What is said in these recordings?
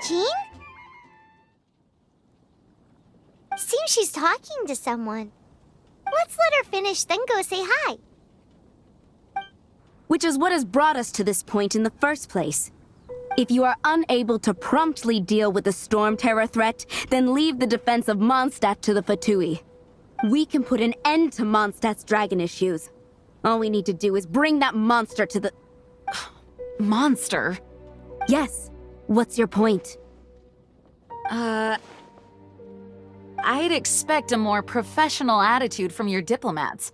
Jean? Seems she's talking to someone. Let's let her finish, then go say hi. Which is what has brought us to this point in the first place. If you are unable to promptly deal with the stormterror threat, then leave the defense of Mondstadt to the Fatui. We can put an end to Mondstadt's dragon issues. All we need to do is bring that monster to the... Monster? Yes. What's your point? I'd expect a more professional attitude from your diplomats.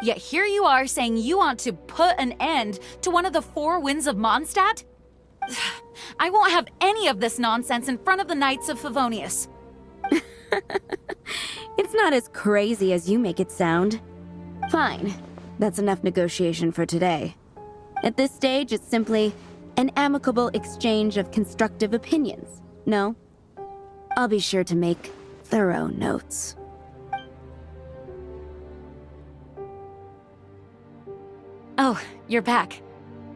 Yet here you are saying you want to put an end to one of the four winds of Mondstadt? I won't have any of this nonsense in front of the Knights of Favonius. It's not as crazy as you make it sound. Fine. That's enough negotiation for today. At this stage, it's simply an amicable exchange of constructive opinions. No? I'll be sure to make thorough notes. Oh, you're back.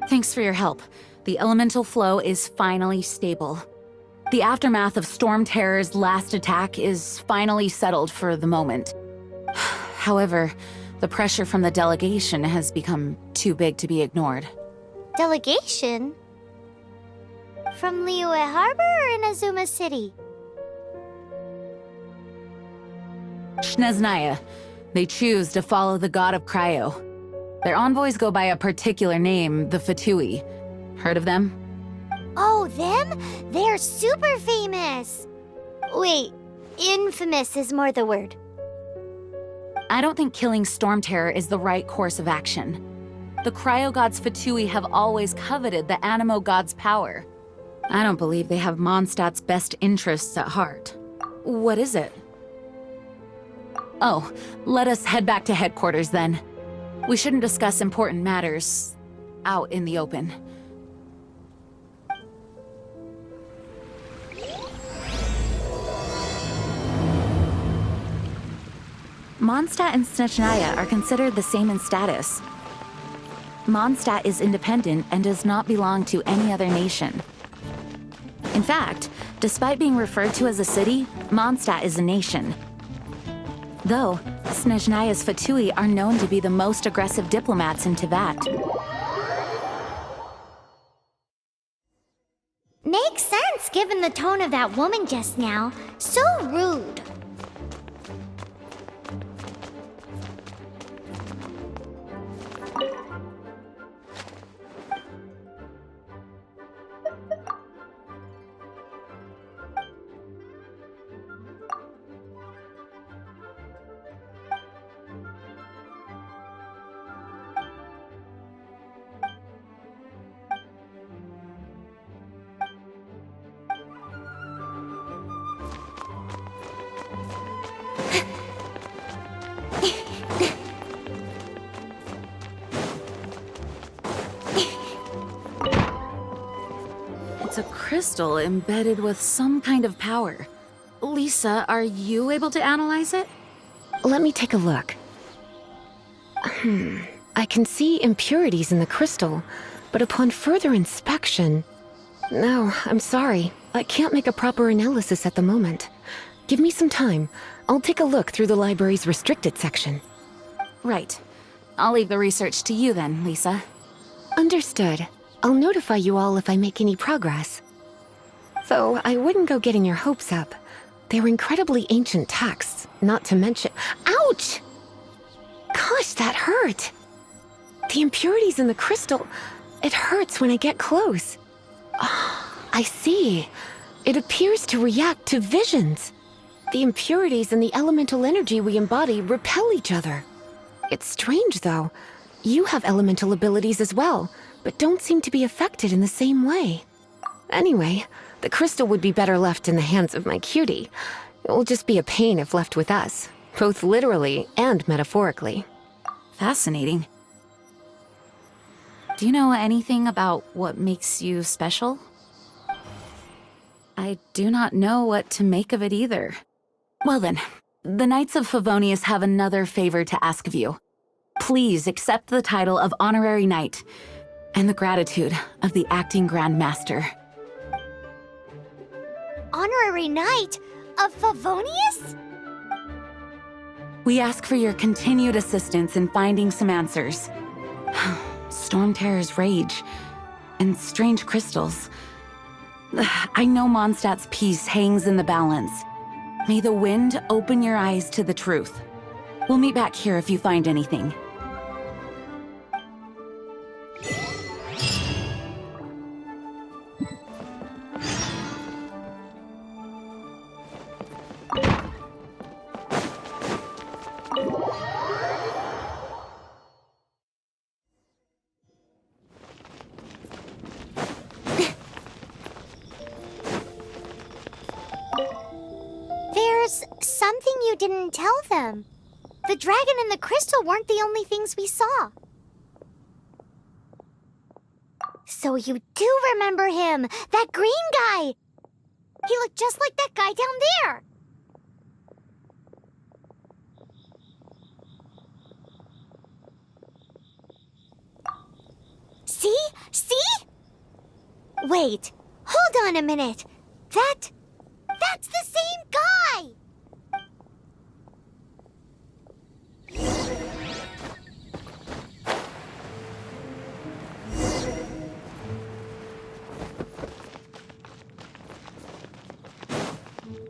Thanks for your help. The elemental flow is finally stable. The aftermath of Stormterror's last attack is finally settled for the moment. However, the pressure from the delegation has become too big to be ignored. Delegation? From Liyue Harbor or Inazuma City? Snezhnaya. They choose to follow the god of Cryo. Their envoys go by a particular name, the Fatui. Heard of them? Oh, them? They're super famous! Wait, infamous is more the word. I don't think killing Stormterror is the right course of action. The Cryo God's Fatui have always coveted the Animo God's power. I don't believe they have Mondstadt's best interests at heart. What is it? Oh, let us head back to headquarters then. We shouldn't discuss important matters out in the open. Mondstadt and Snezhnaya are considered the same in status. Mondstadt is independent and does not belong to any other nation. In fact, despite being referred to as a city, Mondstadt is a nation. Though, Snezhnaya's Fatui are known to be the most aggressive diplomats in Teyvat. Makes sense given the tone of that woman just now. So rude. It's a crystal embedded with some kind of power. Lisa, are you able to analyze it? Let me take a look. I can see impurities in the crystal, but upon further inspection... No, I'm sorry. I can't make a proper analysis at the moment. Give me some time. I'll take a look through the library's restricted section. Right. I'll leave the research to you then, Lisa. Understood. I'll notify you all if I make any progress. Though, I wouldn't go getting your hopes up. They're incredibly ancient texts, not to mention— Ouch! Gosh, that hurt! The impurities in the crystal— it hurts when I get close. Ah, I see. It appears to react to visions. The impurities and the elemental energy we embody repel each other. It's strange, though. You have elemental abilities as well, but don't seem to be affected in the same way. Anyway, the crystal would be better left in the hands of my cutie. It will just be a pain if left with us, both literally and metaphorically. Fascinating. Do you know anything about what makes you special? I do not know what to make of it either. Well then, the Knights of Favonius have another favor to ask of you. Please accept the title of Honorary Knight, and the gratitude of the Acting Grand Master. honorary knight of Favonius? We ask for your continued assistance in finding some answers. Stormterror's rage and strange crystals. I know Mondstadt's peace hangs in the balance. May the wind open your eyes to the truth. We'll meet back here if you find anything. There's something you didn't tell them. The dragon and the crystal weren't the only things we saw. So you do remember him, that green guy! He looked just like that guy down there! See? See? Wait, hold on a minute. That's the same guy!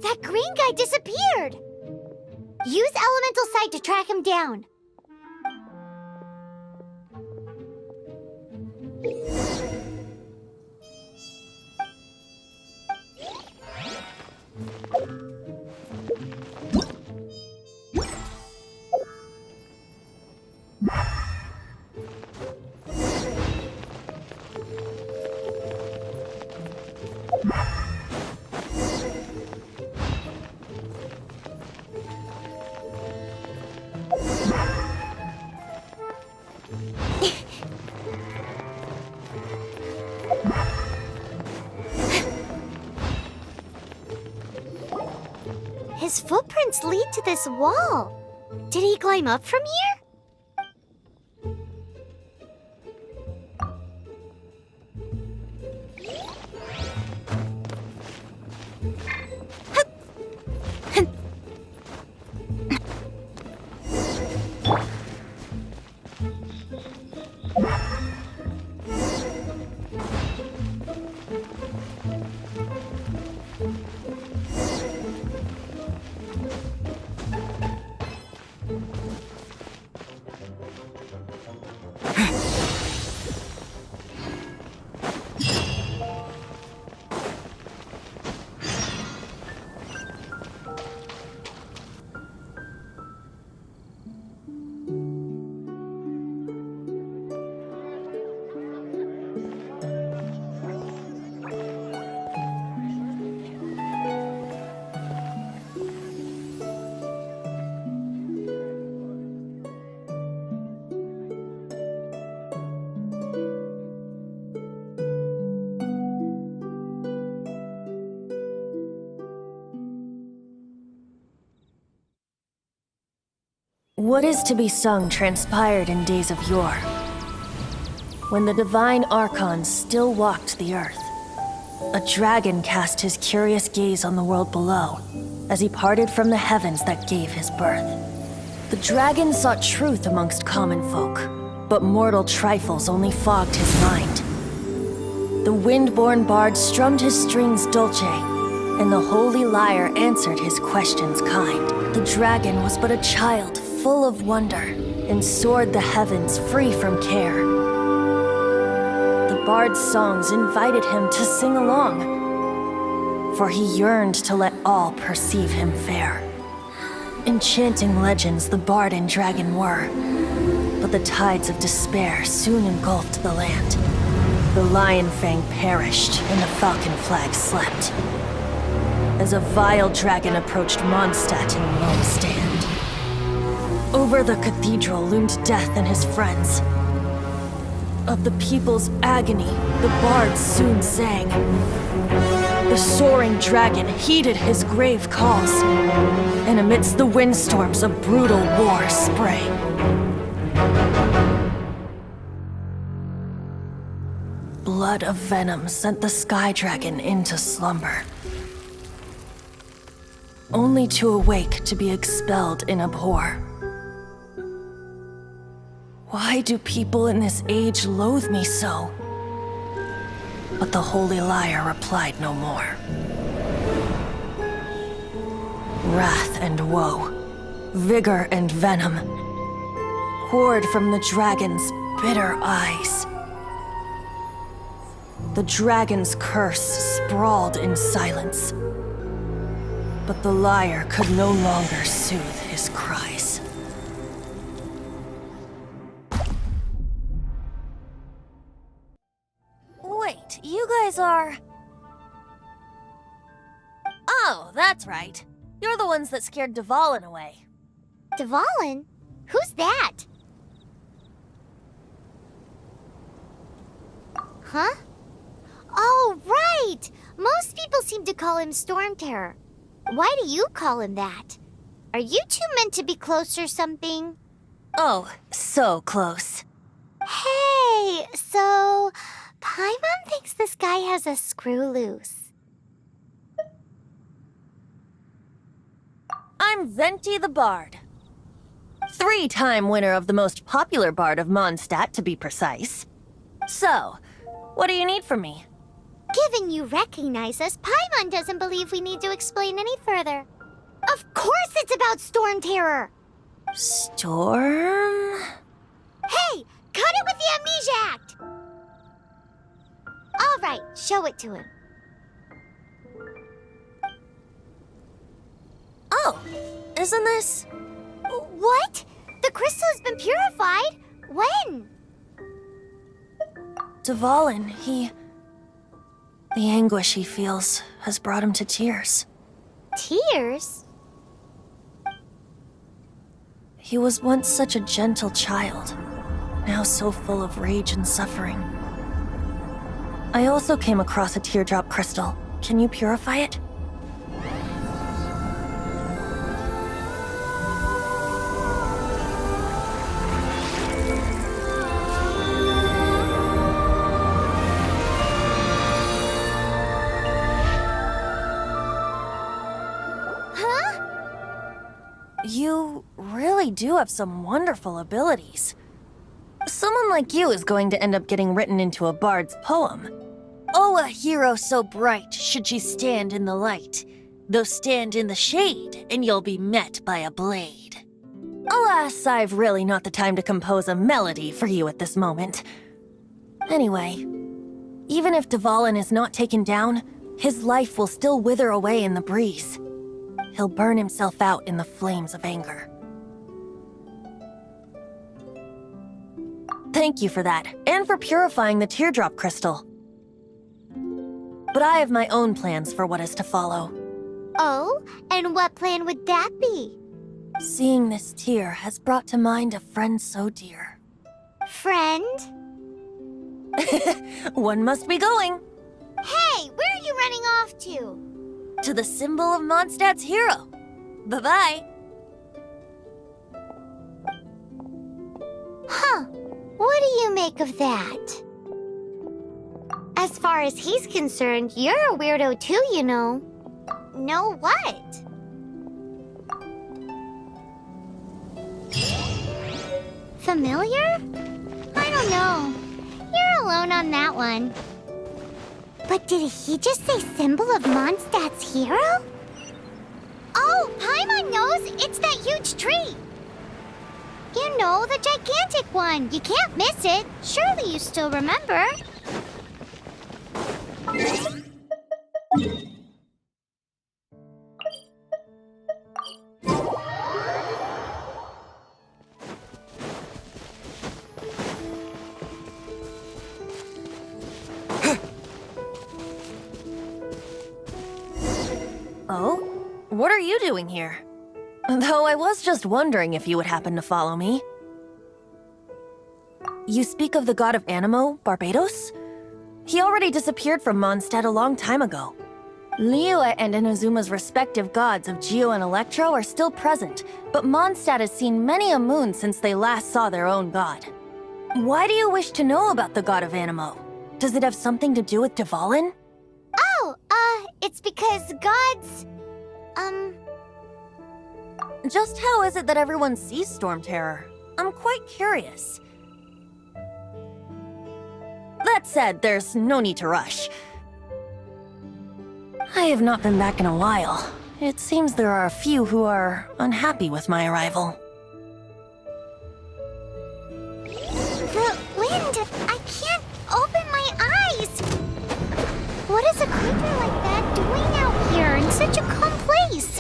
That green guy disappeared! Use elemental sight to track him down. His footprints lead to this wall. Did he climb up from here? What is to be sung transpired in days of yore, when the divine archons still walked the earth. A dragon cast his curious gaze on the world below, as he parted from the heavens that gave his birth. The dragon sought truth amongst common folk, but mortal trifles only fogged his mind. The wind-born bard strummed his strings dulce, and the holy lyre answered his questions kind. The dragon was but a child, full of wonder, and soared the heavens free from care. The bard's songs invited him to sing along, for he yearned to let all perceive him fair. Enchanting legends the bard and dragon were, but the tides of despair soon engulfed the land. The lion fang perished, and the falcon flag slept, as a vile dragon approached Mondstadt in lone stand. Over the cathedral loomed death and his friends. Of the people's agony, the bards soon sang. The soaring dragon heeded his grave calls, and amidst the windstorms a brutal war sprang. Blood of venom sent the sky dragon into slumber. only to awake to be expelled in abhor. Why do people in this age loathe me so? But the holy liar replied no more. Wrath and woe, vigor and venom, poured from the dragon's bitter eyes. The dragon's curse sprawled in silence, but the liar could no longer soothe his cries. Wait, you guys are... Oh, that's right. You're the ones that scared Dvalin away. Dvalin? Who's that? Huh? Oh, right! Most people seem to call him stormterror. Why do you call him that? Are you two meant to be close or something? Oh, so close. Hey, so Paimon thinks this guy has a screw loose. I'm Venti the Bard. 3-time winner of the most popular bard of Mondstadt, to be precise. So, what do you need from me? Given you recognize us, Paimon doesn't believe we need to explain any further. Of course it's about stormterror! Storm? Hey, cut it with the Amnesia Act! All right, show it to him. Oh, isn't this... What? The crystal has been purified? When? Dvalin, the anguish he feels has brought him to tears. Tears? He was once such a gentle child, now so full of rage and suffering. I also came across a teardrop crystal. Can you purify it? You really do have some wonderful abilities. Someone like you is going to end up getting written into a bard's poem. Oh, a hero so bright should she stand in the light, though stand in the shade, and you'll be met by a blade. Alas, I've really not the time to compose a melody for you at this moment. Anyway, even if Dvalin is not taken down, his life will still wither away in the breeze. He'll burn himself out in the flames of anger. Thank you for that, and for purifying the teardrop crystal. But I have my own plans for what is to follow. Oh, and what plan would that be? Seeing this tear has brought to mind a friend so dear. Friend? One must be going. Hey, where are you running off to? To the symbol of Mondstadt's hero. Bye-bye. Huh. What do you make of that? As far as he's concerned, you're a weirdo too, you know. Know what? Familiar? I don't know. You're alone on that one. But did he just say symbol of Mondstadt's hero? Oh, Paimon knows! It's that huge tree! You know, the gigantic one. You can't miss it. Surely you still remember. Oh? What are you doing here? Though I was just wondering if you would happen to follow me. You speak of the god of Animo, Barbados? He already disappeared from Mondstadt a long time ago. Liyue and Inazuma's respective gods of Geo and Electro are still present, but Mondstadt has seen many a moon since they last saw their own god. Why do you wish to know about the god of Animo? Does it have something to do with Dvalin? Oh, it's because gods, Just how is it that everyone sees stormterror? I'm quite curious. That said, there's no need to rush. I have not been back in a while. It seems there are a few who are unhappy with my arrival. The wind! I can't open my eyes! What is a creature like that doing out here in such a calm place?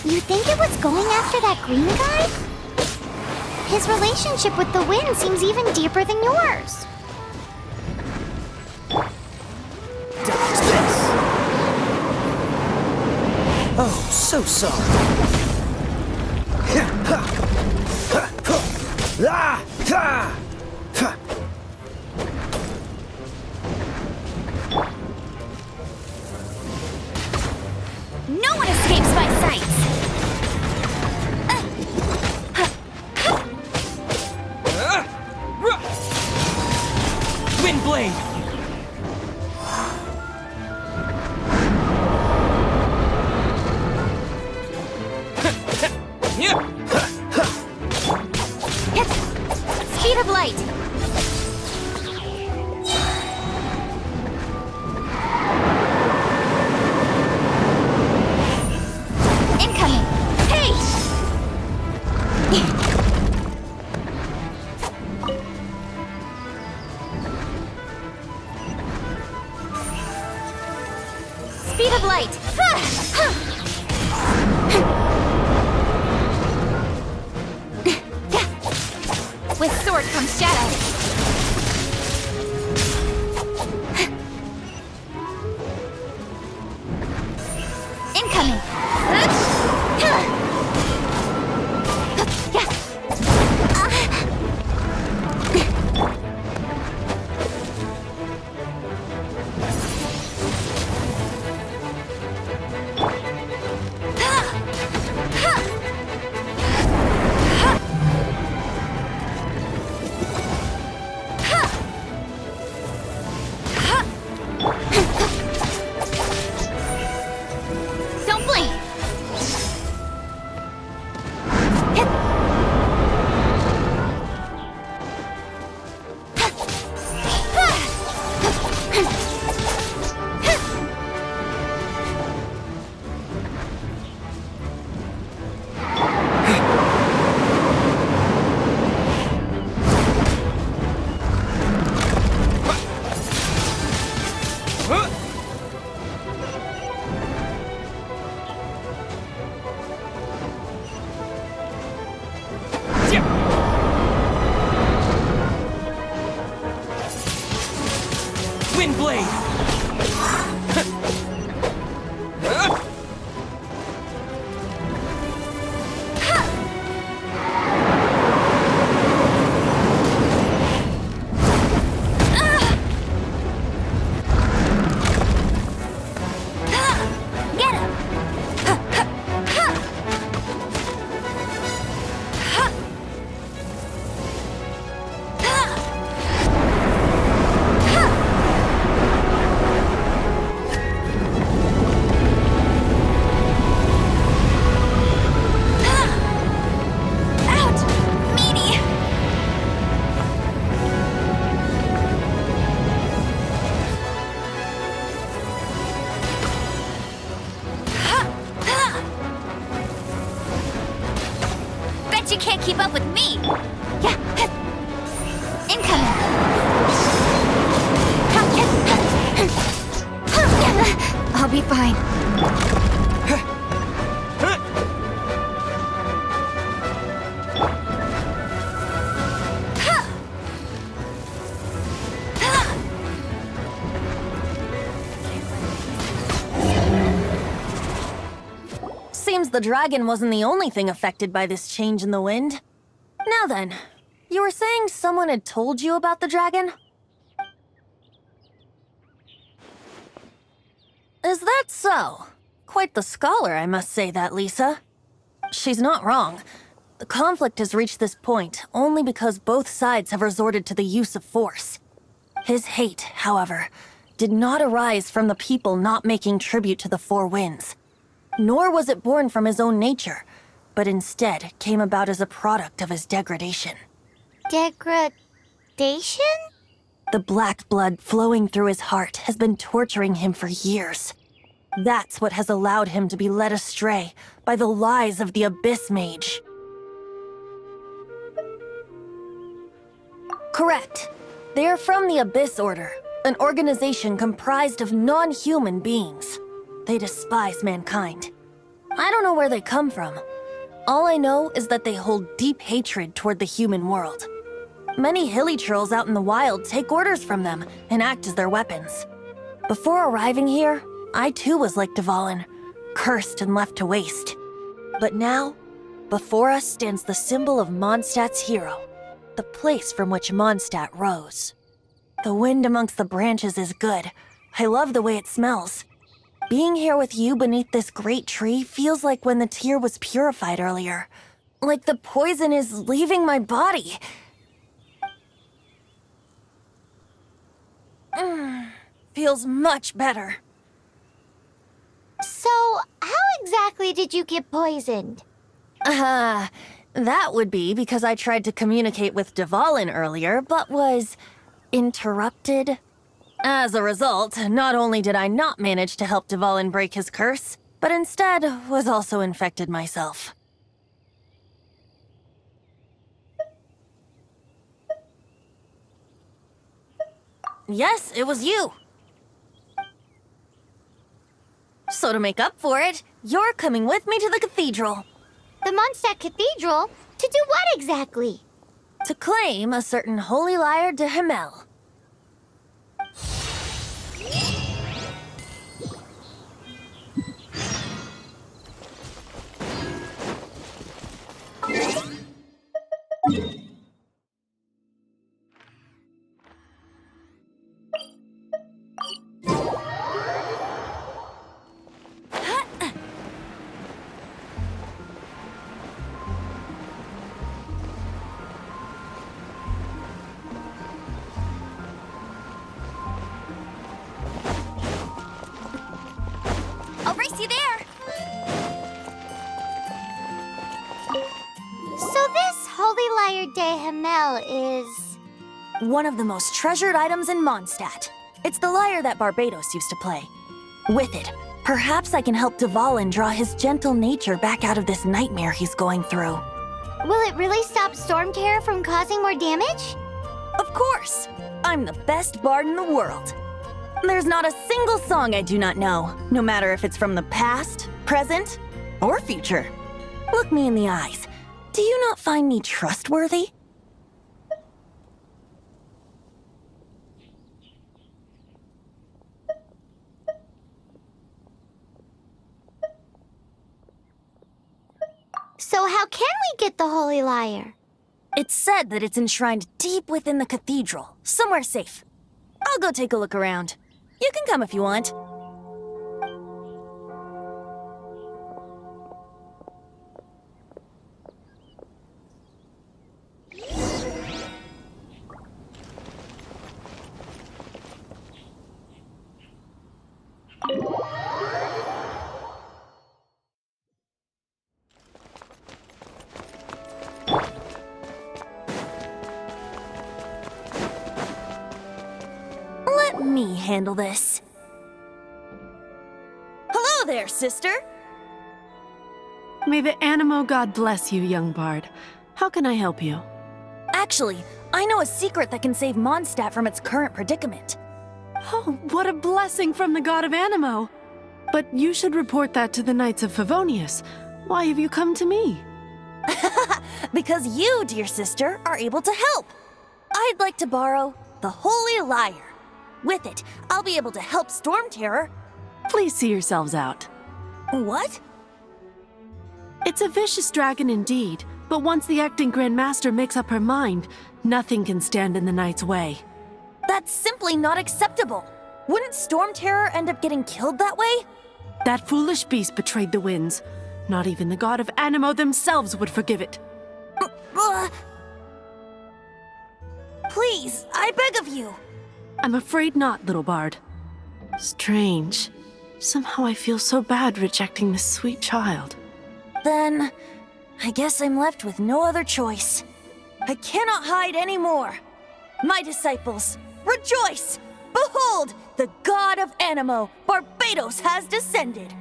You think it was going after that green guy? His relationship with the wind seems even deeper than yours. Dodge this! Oh, so sorry. No one escapes my sights! Windblade! Speed of light! Incoming! Hey! Speed of light! With sword comes shadow. Incoming. Don't blink. Windblade! Get him! Out! Meaty! Bet you can't keep up with me! Yeah! Incoming! I'll be fine. Seems the dragon wasn't the only thing affected by this change in the wind. Now then, you were saying someone had told you about the dragon? Is that so? Quite the scholar, I must say that, Lisa. She's not wrong. The conflict has reached this point only because both sides have resorted to the use of force. His hate, however, did not arise from the people not making tribute to the Four Winds. Nor was it born from his own nature, but instead came about as a product of his degradation. Degradation? The black blood flowing through his heart has been torturing him for years. That's what has allowed him to be led astray by the lies of the Abyss Mage. Correct. They are from the Abyss Order, an organization comprised of non-human beings. They despise mankind. I don't know where they come from. All I know is that they hold deep hatred toward the human world. Many hilly trolls out in the wild take orders from them and act as their weapons. Before arriving here, I too was like dvalin, cursed and left to waste. But now, before us stands the symbol of Mondstadt's hero, the place from which Mondstadt rose. The wind amongst the branches is good. I love the way it smells. Being here with you beneath this great tree feels like when the tear was purified earlier. Like the poison is leaving my body. Feels much better. So, how exactly did you get poisoned? That would be because I tried to communicate with dvalin earlier, but was interrupted. As a result, not only did I not manage to help dvalin break his curse, but instead was also infected myself. Yes, it was you. So to make up for it, you're coming with me to the cathedral. The Mondstadt Cathedral? To do what exactly? To claim a certain holy lyre de Himmel. I'll race you there! So this Holy Lyre de Himmel is... One of the most treasured items in Mondstadt. It's the lyre that Barbados used to play. With it, perhaps I can help dvalin draw his gentle nature back out of this nightmare he's going through. Will it really stop stormterror from causing more damage? Of course! I'm the best bard in the world. There's not a single song I do not know, no matter if it's from the past, present, or future. Look me in the eyes. Do you not find me trustworthy? So how can we get the Holy Lyre? It's said that it's enshrined deep within the cathedral, somewhere safe. I'll go take a look around. You can come if you want. Let me handle this. Hello there, sister. May the Animo God bless you, young bard. How can I help you? Actually, I know a secret that can save Mondstadt from its current predicament. Oh, what a blessing from the God of Animo! But you should report that to the Knights of Favonius. Why have you come to me? Because you, dear sister, are able to help. I'd like to borrow the Holy Lyre. With it, I'll be able to help stormterror. Please see yourselves out. What? It's a vicious dragon indeed, but once the acting Grand Master makes up her mind, nothing can stand in the Knight's way. That's simply not acceptable. Wouldn't stormterror end up getting killed that way? That foolish beast betrayed the winds. Not even the God of Animo themselves would forgive it. Please, I beg of you. I'm afraid not, little bard. Strange. Somehow I feel so bad rejecting this sweet child. Then, I guess I'm left with no other choice. I cannot hide anymore. My disciples, rejoice! Behold, the god of Animo, Barbados, has descended.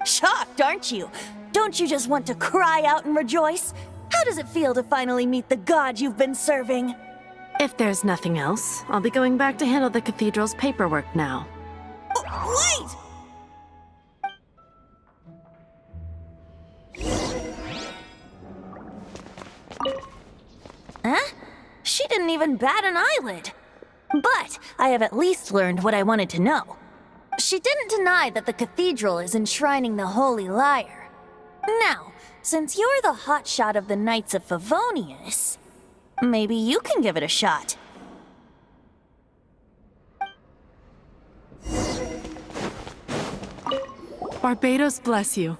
Shocked, aren't you? Don't you just want to cry out and rejoice? How does it feel to finally meet the god you've been serving? If there's nothing else, I'll be going back to handle the cathedral's paperwork now. Wait! Huh? She didn't even bat an eyelid. But I have at least learned what I wanted to know. She didn't deny that the cathedral is enshrining the Holy Lyre. Now, since you're the hotshot of the Knights of Favonius, maybe you can give it a shot. Barbados bless you.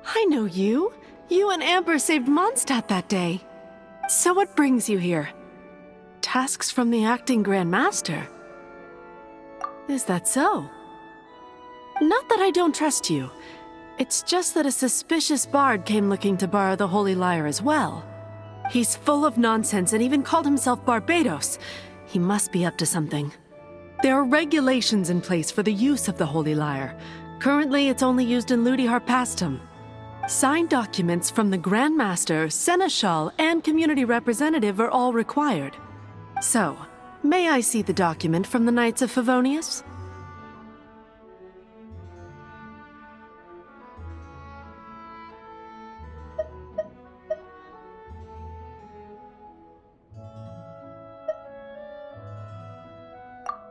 I know you. You and Amber saved Mondstadt that day. So what brings you here? Tasks from the acting Grand Master? Is that so? Not that I don't trust you. It's just that a suspicious bard came looking to borrow the Holy Lyre as well. He's full of nonsense and even called himself Barbados. He must be up to something. There are regulations in place for the use of the Holy Lyre. Currently, it's only used in Ludi Harpastum. Signed documents from the Grand Master, Seneschal, and community representative are all required. So, may I see the document from the Knights of Favonius?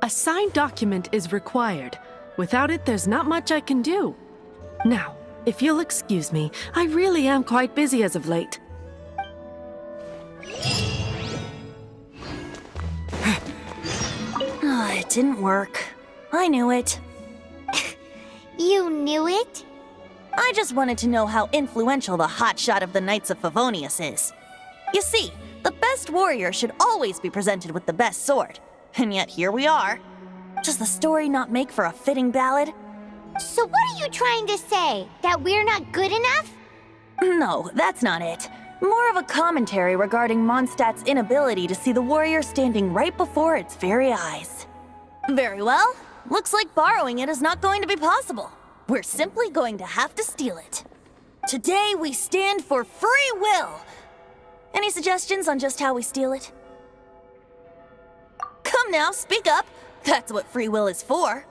A signed document is required. Without it, there's not much I can do. Now, if you'll excuse me, I really am quite busy as of late. It didn't work. I knew it. You knew it? I just wanted to know how influential the hotshot of the Knights of Favonius is. You see, the best warrior should always be presented with the best sword. And yet here we are. Does the story not make for a fitting ballad? So what are you trying to say? That we're not good enough? No, that's not it. More of a commentary regarding Mondstadt's inability to see the warrior standing right before its very eyes. Very well. Looks like borrowing it is not going to be possible. We're simply going to have to steal it. Today we stand for free will. Any suggestions on just how we steal it? Come now, speak up. That's what free will is for.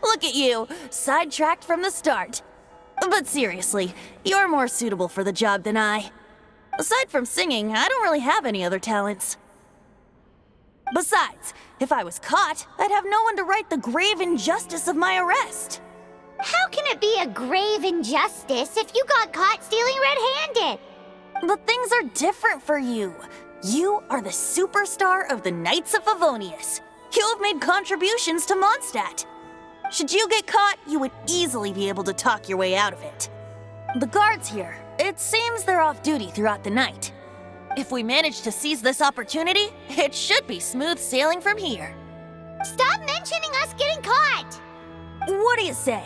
Look at you, sidetracked from the start. But seriously, you're more suitable for the job than I. Aside from singing, I don't really have any other talents. Besides, if I was caught, I'd have no one to right the grave injustice of my arrest. How can it be a grave injustice if you got caught stealing red-handed? But things are different for you. You are the superstar of the Knights of Favonius. You have made contributions to Mondstadt. Should you get caught, you would easily be able to talk your way out of it. The guards here, it seems they're off duty throughout the night. If we manage to seize this opportunity, it should be smooth sailing from here. Stop mentioning us getting caught! What do you say?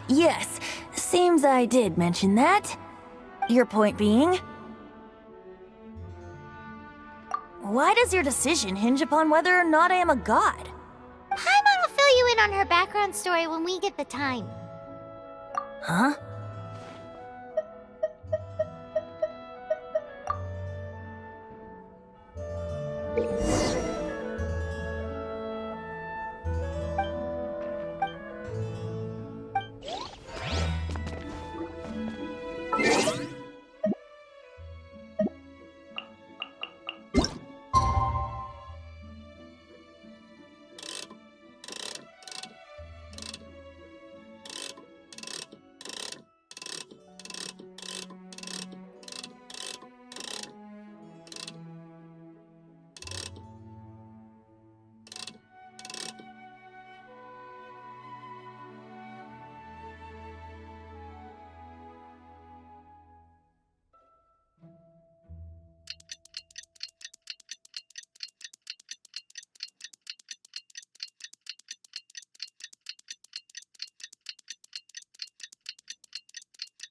Yes. Seems I did mention that. Your point being? Why does your decision hinge upon whether or not I am a god? Paimon will fill you in on her background story when we get the time. Huh?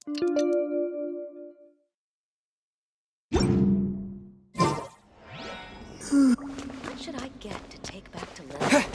What should I get to take back to Lily?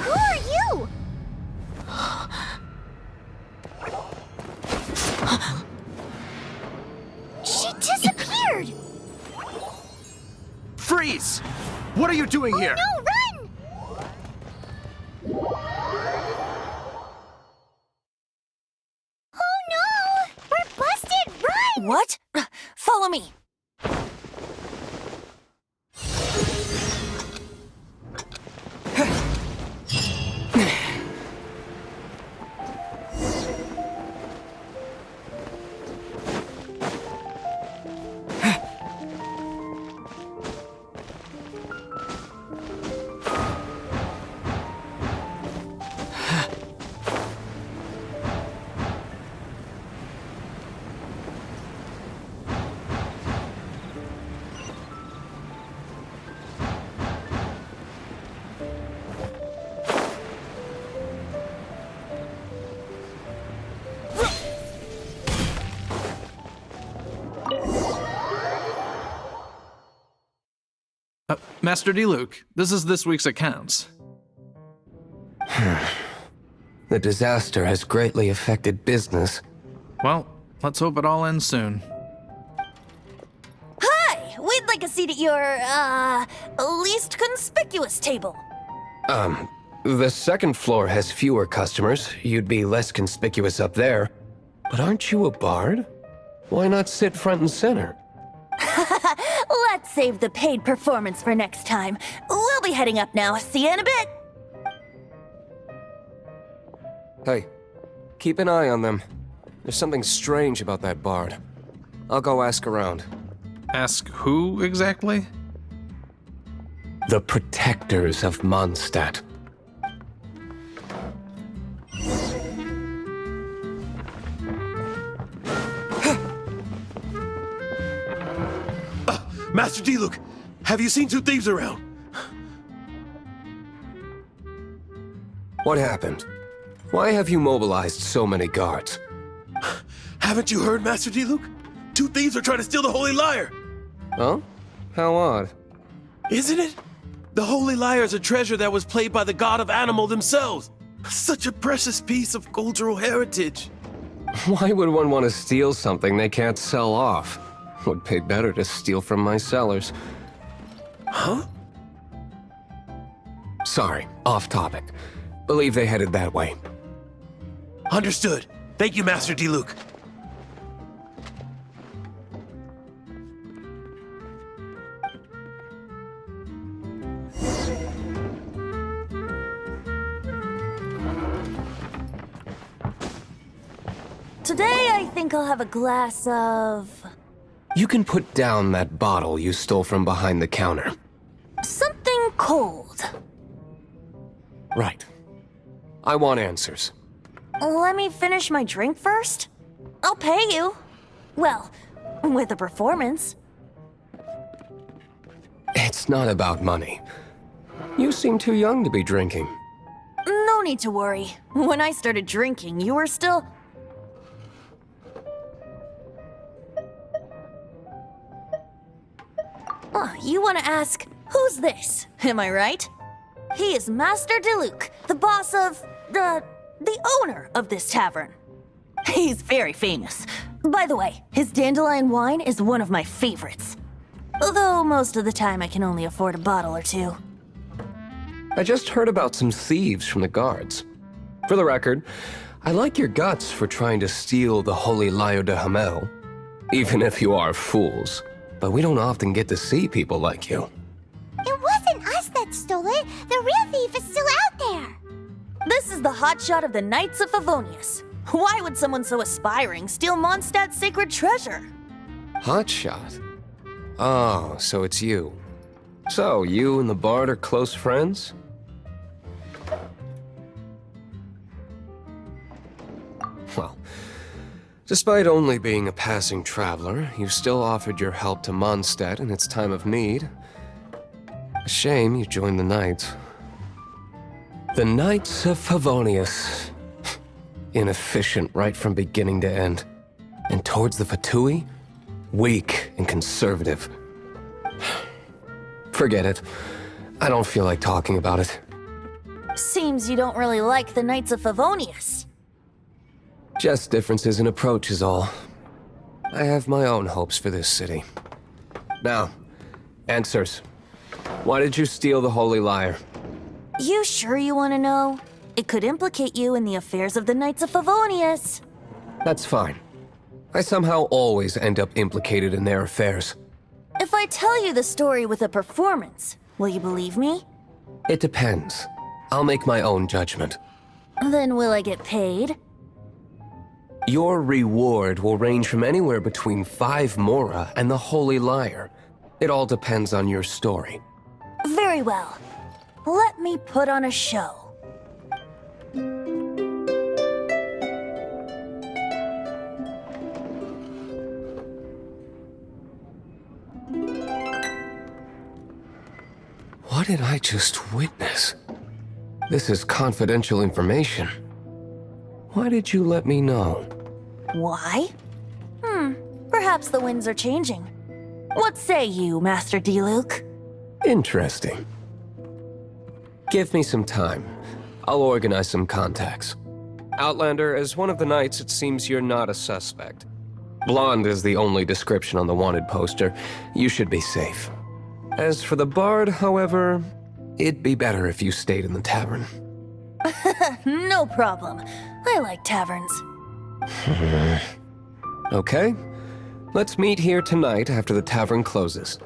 Who are you? She disappeared! Freeze! What are you doing here? No, run! Oh no! We're busted! Run! What? Follow me. Master D. Luke, this is this week's accounts. The disaster has greatly affected business. Well, let's hope it all ends soon. Hi! We'd like a seat at your, least conspicuous table. The second floor has fewer customers. You'd be less conspicuous up there. But aren't you a bard? Why not sit front and center? Let's save the paid performance for next time. We'll be heading up now. See you in a bit. Hey, keep an eye on them. There's something strange about that bard. I'll go ask around. Ask who exactly? The protectors of Mondstadt. Master Diluc, have you seen two thieves around? What happened? Why have you mobilized so many guards? Haven't you heard, Master Diluc? Two thieves are trying to steal the Holy Lyre! Oh? How odd. Isn't it? The Holy Lyre is a treasure that was played by the god of animal themselves. Such a precious piece of cultural heritage. Why would one want to steal something they can't sell off? Would pay better to steal from my sellers. Huh? Sorry, off topic. Believe they headed that way. Understood. Thank you, Master Diluc. Today, I think I'll have a glass of... You can put down that bottle you stole from behind the counter. something cold. Right. I want answers. Let me finish my drink first. I'll pay you. Well, with a performance. It's not about money. You seem too young to be drinking. No need to worry. When I started drinking, you were still... Oh, you want to ask, who's this? Am I right? He is Master Diluc, the boss of... the owner of this tavern. He's very famous. By the way, his dandelion wine is one of my favorites. Although most of the time I can only afford a bottle or two. I just heard about some thieves from the guards. For the record, I like your guts for trying to steal the Holy Lyre de Hamel. Even if you are fools. But we don't often get to see people like you. It wasn't us that stole it. The real thief is still out there. This is the hotshot of the Knights of Favonius. Why would someone so aspiring steal Mondstadt's sacred treasure? Hotshot? Oh, so it's you. So, you and the Bard are close friends? Well, despite only being a passing traveler, you still offered your help to Mondstadt in its time of need. A shame you joined the Knights. The Knights of Favonius. Inefficient right from beginning to end. And towards the Fatui, weak and conservative. Forget it. I don't feel like talking about it. Seems you don't really like the Knights of Favonius. Just differences in approach is all. I have my own hopes for this city. Now, answers. Why did you steal the Holy Lyre? You sure you want to know? It could implicate you in the affairs of the Knights of Favonius. That's fine. I somehow always end up implicated in their affairs. If I tell you the story with a performance, will you believe me? It depends. I'll make my own judgment. Then will I get paid? Your reward will range from anywhere between 5 mora and the Holy Lyre. It all depends on your story. Very well. Let me put on a show. What did I just witness? This is confidential information. Why did you let me know? Why? Perhaps the winds are changing. What say you, Master Diluc? Interesting. Give me some time. I'll organize some contacts. Outlander, as one of the knights, it seems you're not a suspect. Blonde is the only description on the wanted poster. You should be safe. As for the bard, however, it'd be better if you stayed in the tavern. No problem. I like taverns. Okay. Let's meet here tonight after the tavern closes.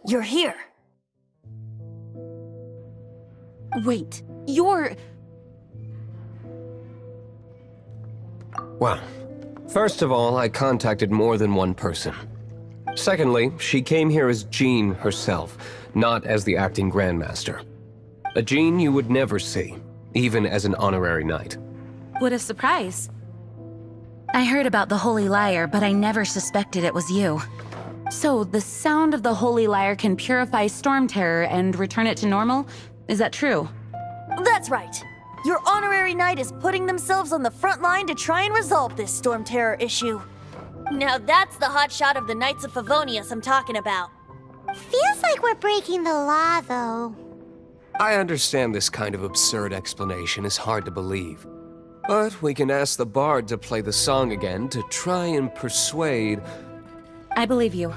You're here. Wait, you're... Well, first of all, I contacted more than one person. Secondly, she came here as Jean herself, not as the acting Grandmaster. A Jean you would never see, even as an honorary knight. What a surprise. I heard about the Holy Lyre, but I never suspected it was you. So, the sound of the Holy Lyre can purify stormterror and return it to normal? Is that true? That's right. Your honorary knight is putting themselves on the front line to try and resolve this stormterror issue. Now that's the hotshot of the Knights of Favonius I'm talking about. Feels like we're breaking the law, though. I understand this kind of absurd explanation is hard to believe. But we can ask the bard to play the song again to try and persuade... I believe you.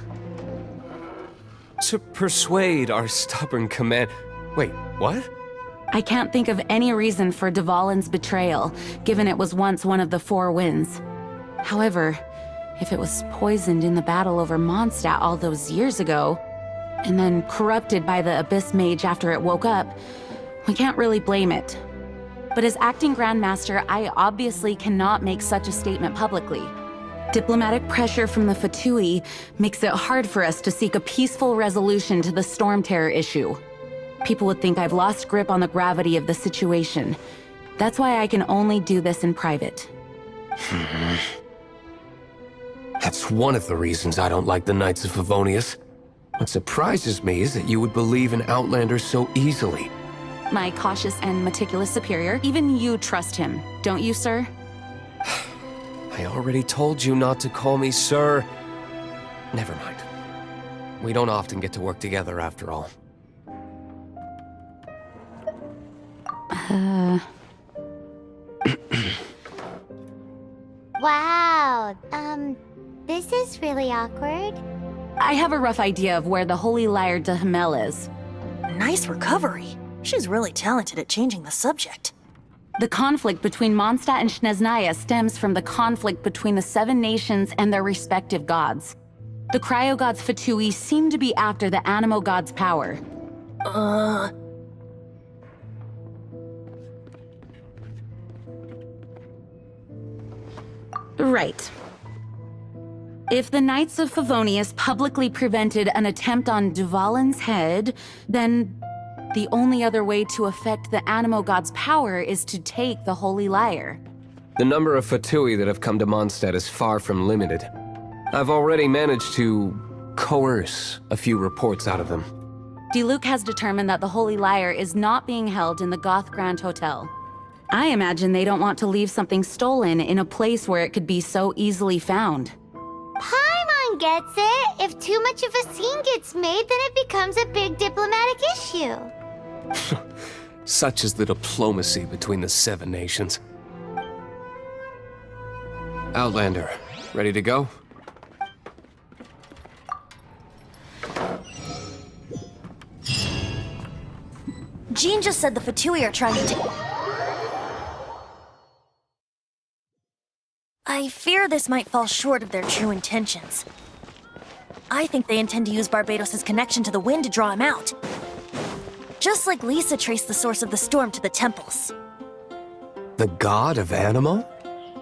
To persuade our stubborn command... Wait, what? I can't think of any reason for dvalin's betrayal, given it was once one of the Four Winds. However, if it was poisoned in the battle over Mondstadt all those years ago, and then corrupted by the Abyss Mage after it woke up, we can't really blame it. But as acting Grandmaster, I obviously cannot make such a statement publicly. Diplomatic pressure from the Fatui makes it hard for us to seek a peaceful resolution to the stormterror issue. People would think I've lost grip on the gravity of the situation. That's why I can only do this in private. That's one of the reasons I don't like the Knights of Favonius. What surprises me is that you would believe in Outlander so easily. My cautious and meticulous superior, even you trust him, don't you, sir? I already told you not to call me sir. Never mind. We don't often get to work together after all. Wow, this is really awkward. I have a rough idea of where the Holy Lyre de Himmel is. Nice recovery. She's really talented at changing the subject. The conflict between Mondstadt and Snezhnaya stems from the conflict between the Seven Nations and their respective gods. The cryo-gods Fatui seem to be after the Animo god's power. Right. If the Knights of Favonius publicly prevented an attempt on dvalin's head, then the only other way to affect the Animo god's power is to take the Holy Lyre. The number of Fatui that have come to Mondstadt is far from limited. I've already managed to coerce a few reports out of them. Diluc has determined that the Holy Lyre is not being held in the Goth Grand Hotel. I imagine they don't want to leave something stolen in a place where it could be so easily found. Paimon gets it. If too much of a scene gets made, then it becomes a big diplomatic issue. Such is the diplomacy between the Seven Nations. Outlander, ready to go? Jean just said the Fatui are trying to... I fear this might fall short of their true intentions. I think they intend to use Barbados' connection to the wind to draw him out. Just like Lisa traced the source of the storm to the temples. The god of Animo?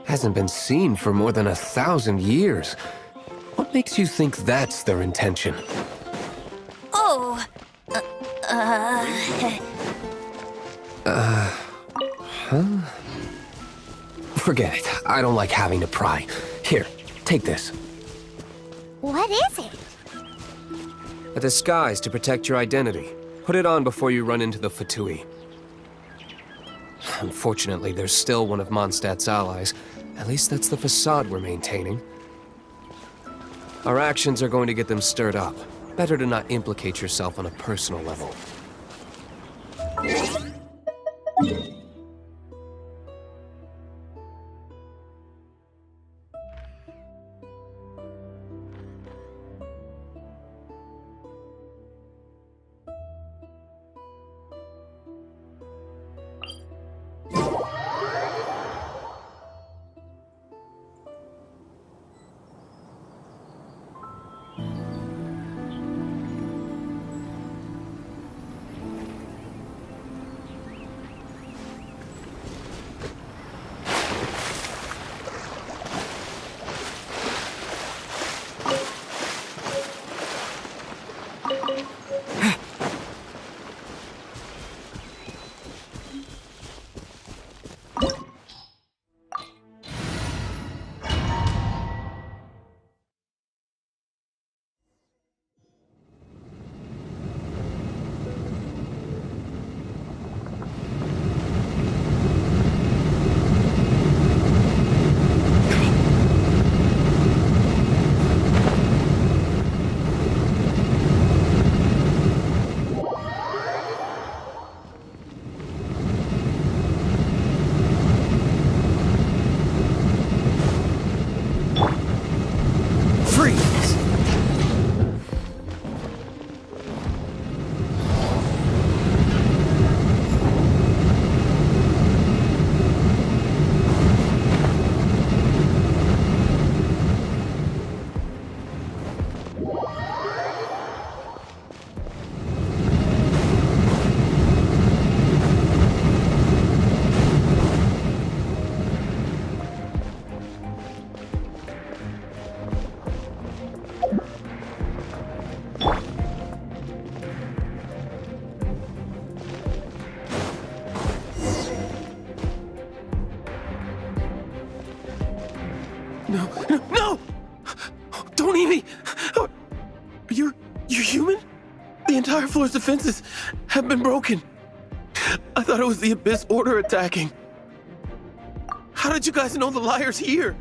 Hasn't been seen for more than 1,000 years. What makes you think that's their intention? Oh, Forget it. I don't like having to pry. Here, take this. What is it? A disguise to protect your identity. Put it on before you run into the Fatui. Unfortunately, there's still one of Mondstadt's allies. At least that's the facade we're maintaining. Our actions are going to get them stirred up. Better to not implicate yourself on a personal level. No! Don't eat me! You're human? The entire floor's defenses have been broken. I thought it was the Abyss Order attacking. How did you guys know the liar's here?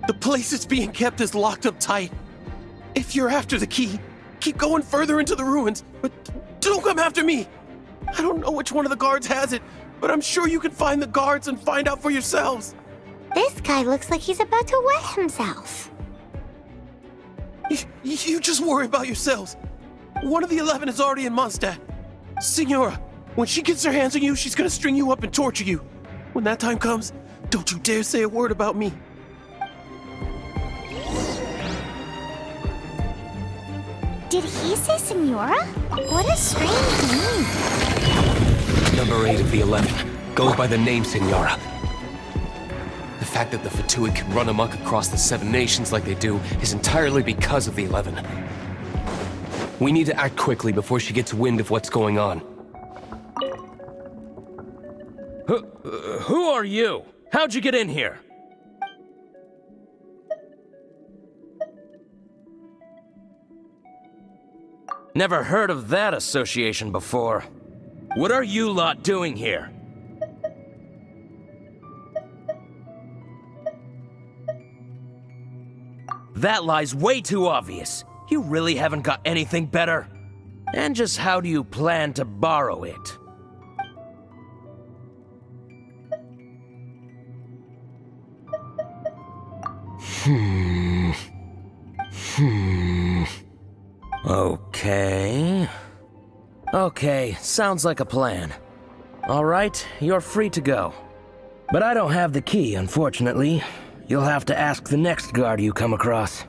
The place it's being kept is locked up tight. If you're after the key, keep going further into the ruins, but don't come after me. I don't know which one of the guards has it, but I'm sure you can find the guards and find out for yourselves. This guy looks like he's about to wet himself. You just worry about yourselves. One of the 11 is already in Mondstadt. Signora, when she gets her hands on you, she's gonna string you up and torture you. When that time comes, don't you dare say a word about me. Did he say Senora? What a strange name. Number 8 of the 11 goes by the name Senora. The fact that the Fatui can run amok across the 7 nations like they do is entirely because of the 11. We need to act quickly before she gets wind of what's going on. Who are you? How'd you get in here? Never heard of that association before. What are you lot doing here? That lie's way too obvious. You really haven't got anything better? And just how do you plan to borrow it? Okay, sounds like a plan. All right, you're free to go. But I don't have the key, unfortunately. You'll have to ask the next guard you come across.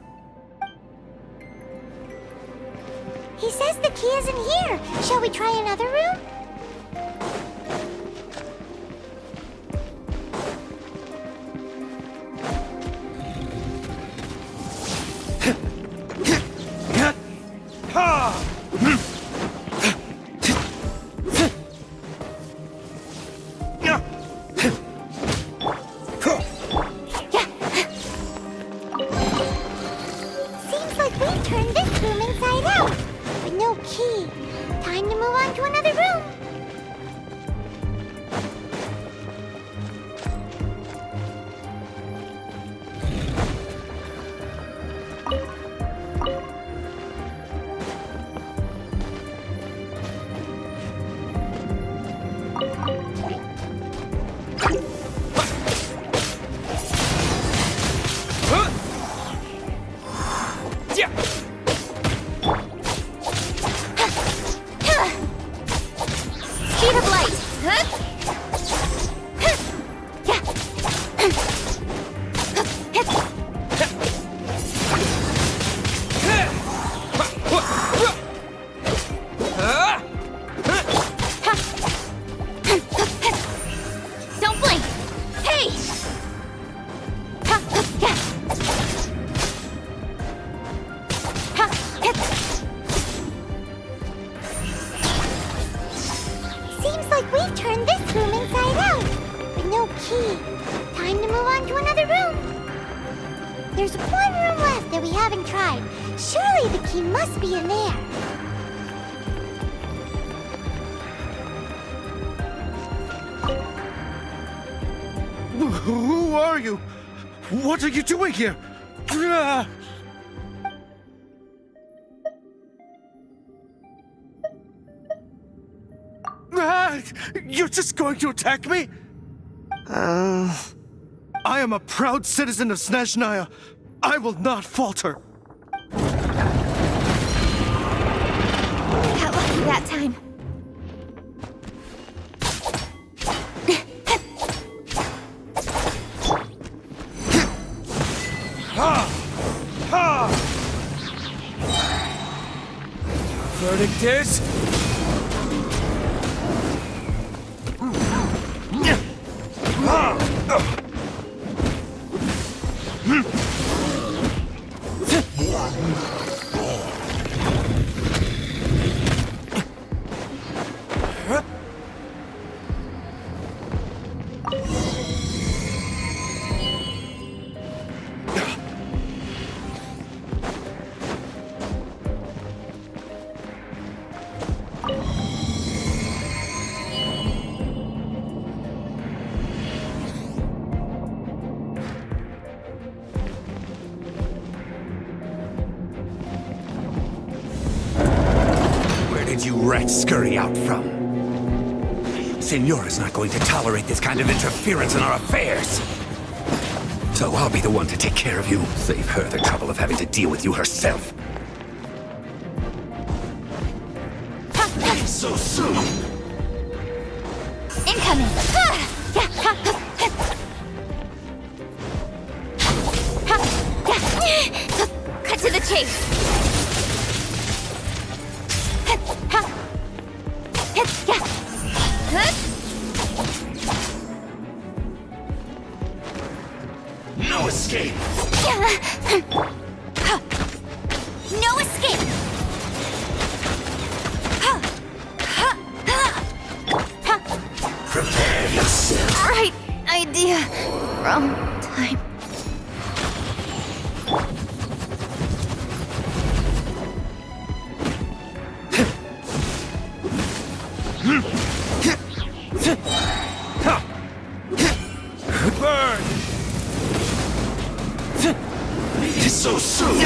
He says the key isn't here. Shall we try another room? key. Time to move on to another room. There's one room left that we haven't tried. Surely the key must be in there. Who are you? What are you doing here? Ah! Ah! You're just going to attack me? I am a proud citizen of Snezhnaya. I will not falter. Got lucky that time. Verdict is... Did you rats scurry out from? Senora's not going to tolerate this kind of interference in our affairs. So I'll be the one to take care of you. Save her the trouble of having to deal with you herself. So soon! Incoming! Cut to the chase! No escape! No escape! Prepare yourself! Right idea. Wrong time. Burn! So soon!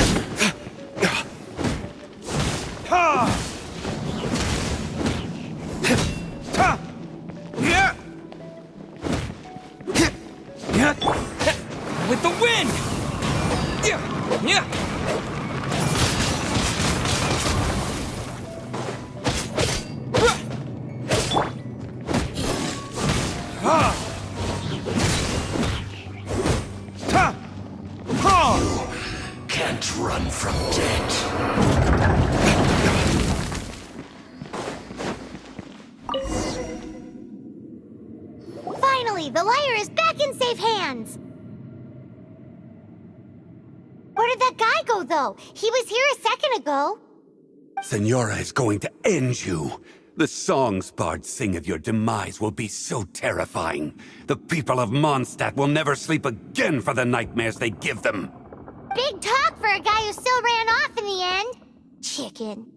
With the wind! Can't run from death. Finally, the lyre is back in safe hands. Where did that guy go, though? He was here a second ago. Senora is going to end you. The songs bards sing of your demise will be so terrifying. The people of Mondstadt will never sleep again for the nightmares they give them. Big talk for a guy who still ran off in the end. Chicken.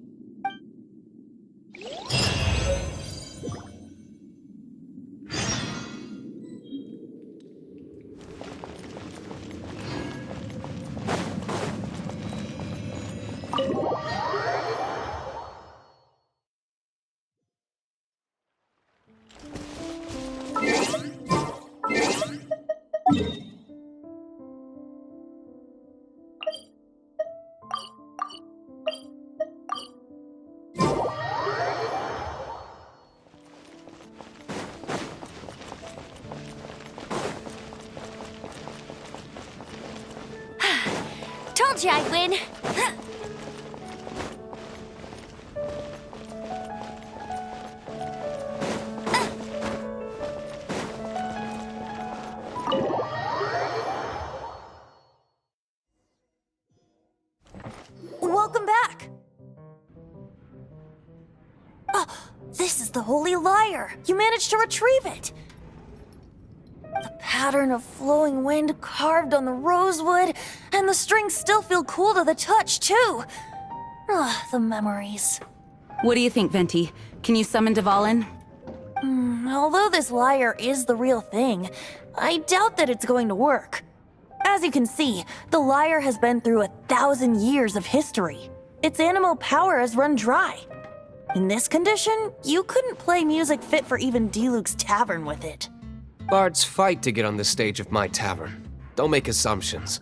Told you I'd win. Welcome back! Oh, this is the Holy Lyre! You managed to retrieve it! The pattern of flowing wind carved on the rosewood, and the strings still feel cool to the touch, too. Ugh, the memories. What do you think, Venti? Can you summon dvalin? Although this lyre is the real thing, I doubt that it's going to work. As you can see, the lyre has been through 1,000 years of history. Its animal power has run dry. In this condition, you couldn't play music fit for even Diluc's tavern with it. Bards fight to get on the stage of my tavern. Don't make assumptions.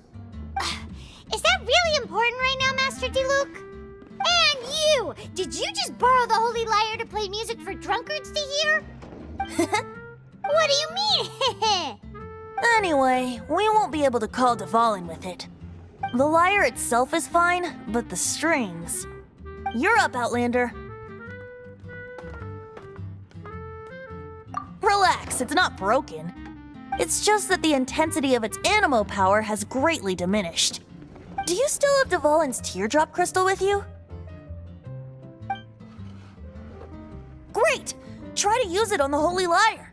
Is that really important right now, Master Diluc? And you! Did you just borrow the Holy Lyre to play music for drunkards to hear? What do you mean? Anyway, we won't be able to call dvalin with it. The lyre itself is fine, but the strings... You're up, Outlander. Relax, it's not broken. It's just that the intensity of its animo power has greatly diminished. Do you still have dvalin's teardrop crystal with you? Great! Try to use it on the Holy Lyre.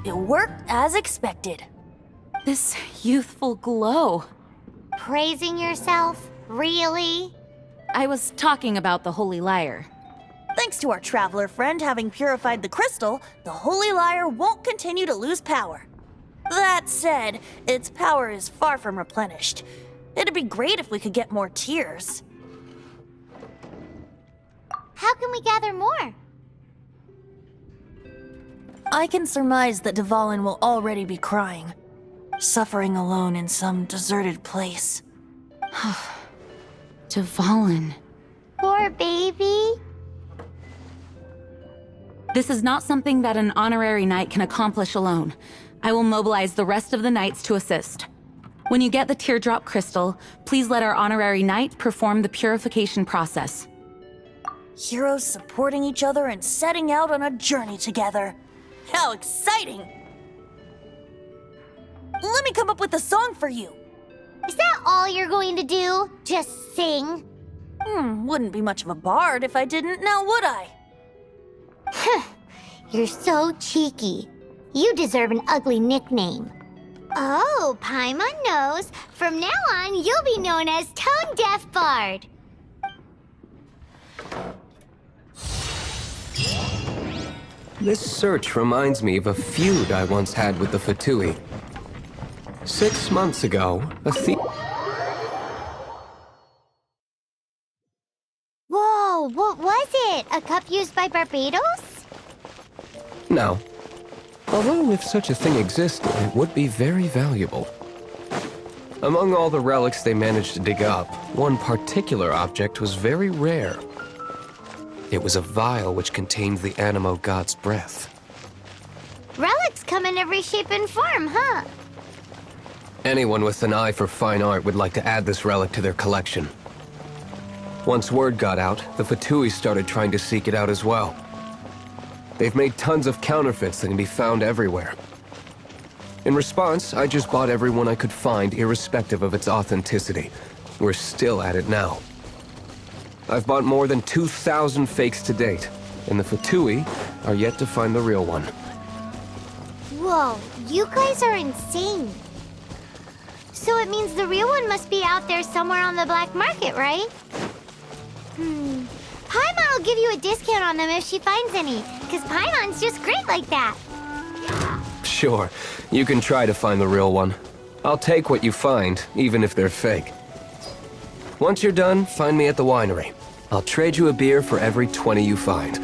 It worked as expected. This youthful glow. Praising yourself? Really? I was talking about the Holy Lyre. Thanks to our traveler friend having purified the crystal, the Holy Lyre won't continue to lose power. That said, its power is far from replenished. It'd be great if we could get more tears. How can we gather more? I can surmise that dvalin will already be crying, suffering alone in some deserted place. Dvalin. Poor baby. This is not something that an honorary knight can accomplish alone. I will mobilize the rest of the knights to assist. When you get the teardrop crystal, please let our honorary knight perform the purification process. Heroes supporting each other and setting out on a journey together. How exciting! Let me come up with a song for you. Is that all you're going to do? Just sing? Wouldn't be much of a bard if I didn't, now would I? You're so cheeky. You deserve an ugly nickname. Oh, Paimon knows. From now on, you'll be known as Tone Deaf Bard. This search reminds me of a feud I once had with the Fatui. 6 months ago, a thief... Whoa, what was it? A cup used by Barbados? No. Although if such a thing existed, it would be very valuable. Among all the relics they managed to dig up, one particular object was very rare. It was a vial which contained the Animo god's breath. Relics come in every shape and form, huh? Anyone with an eye for fine art would like to add this relic to their collection. Once word got out, the Fatui started trying to seek it out as well. They've made tons of counterfeits that can be found everywhere. In response, I just bought every one I could find, irrespective of its authenticity. We're still at it now. I've bought more than 2,000 fakes to date, and the Fatui are yet to find the real one. Whoa, you guys are insane. So it means the real one must be out there somewhere on the black market, right? Paimon will give you a discount on them if she finds any, because Paimon's just great like that. Sure, you can try to find the real one. I'll take what you find, even if they're fake. Once you're done, find me at the winery. I'll trade you a beer for every 20 you find.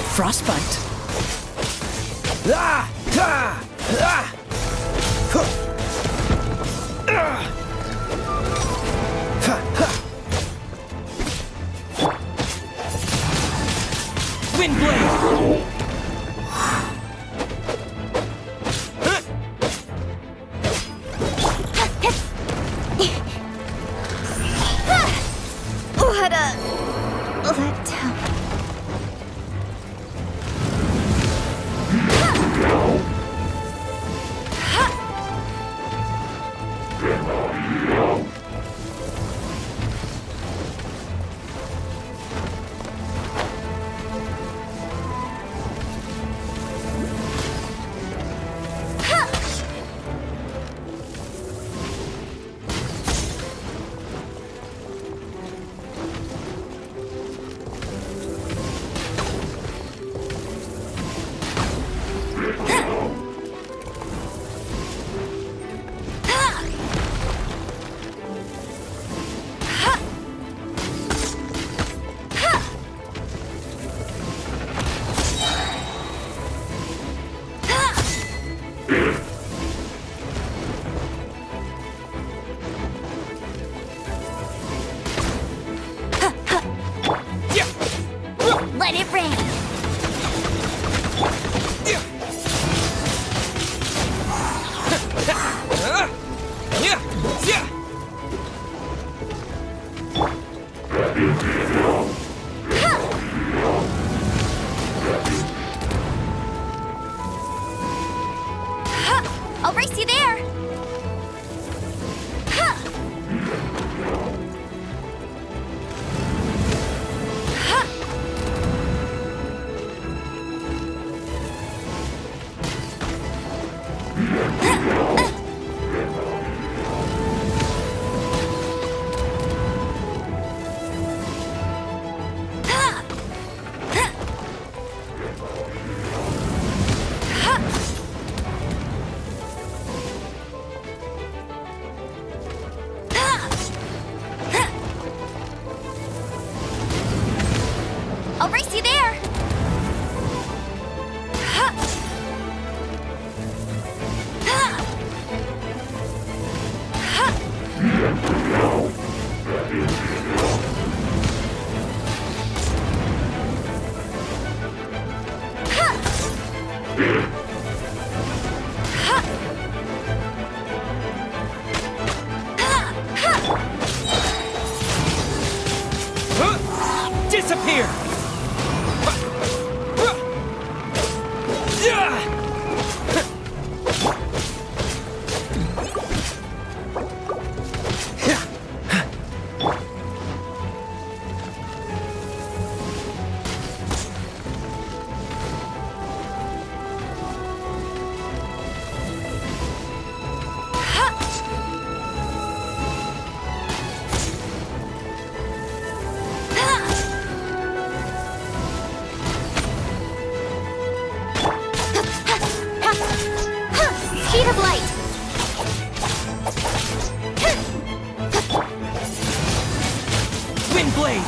get frostbite. Ah! Ah! Ah! Huh. Ah! Ha! Ha! Windblade! Let it rain. I'll race you there. I'll race you there. Disappear! Speed of light. Windblade!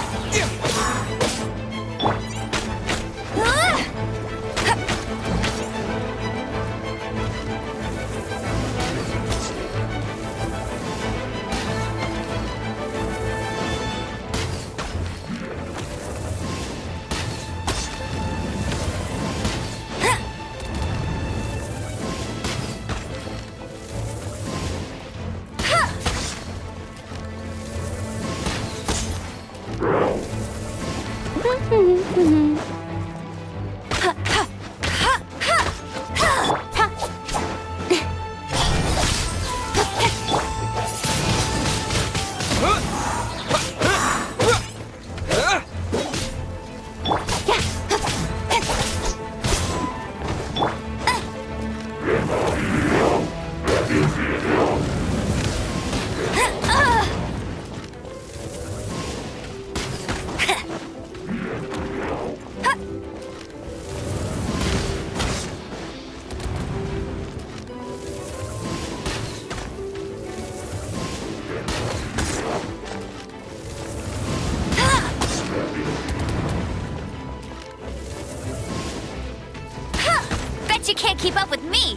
Bet you can't keep up with me!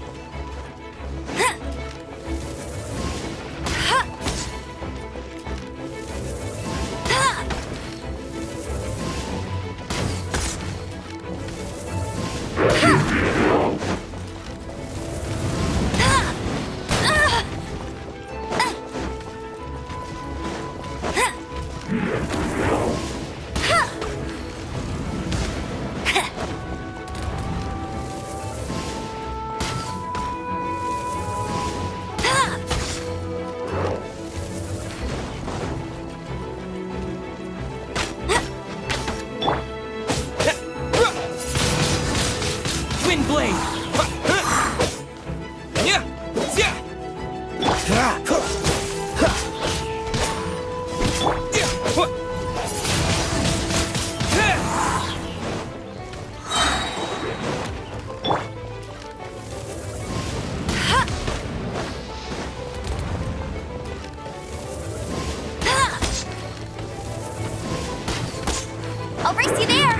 I'll race you there!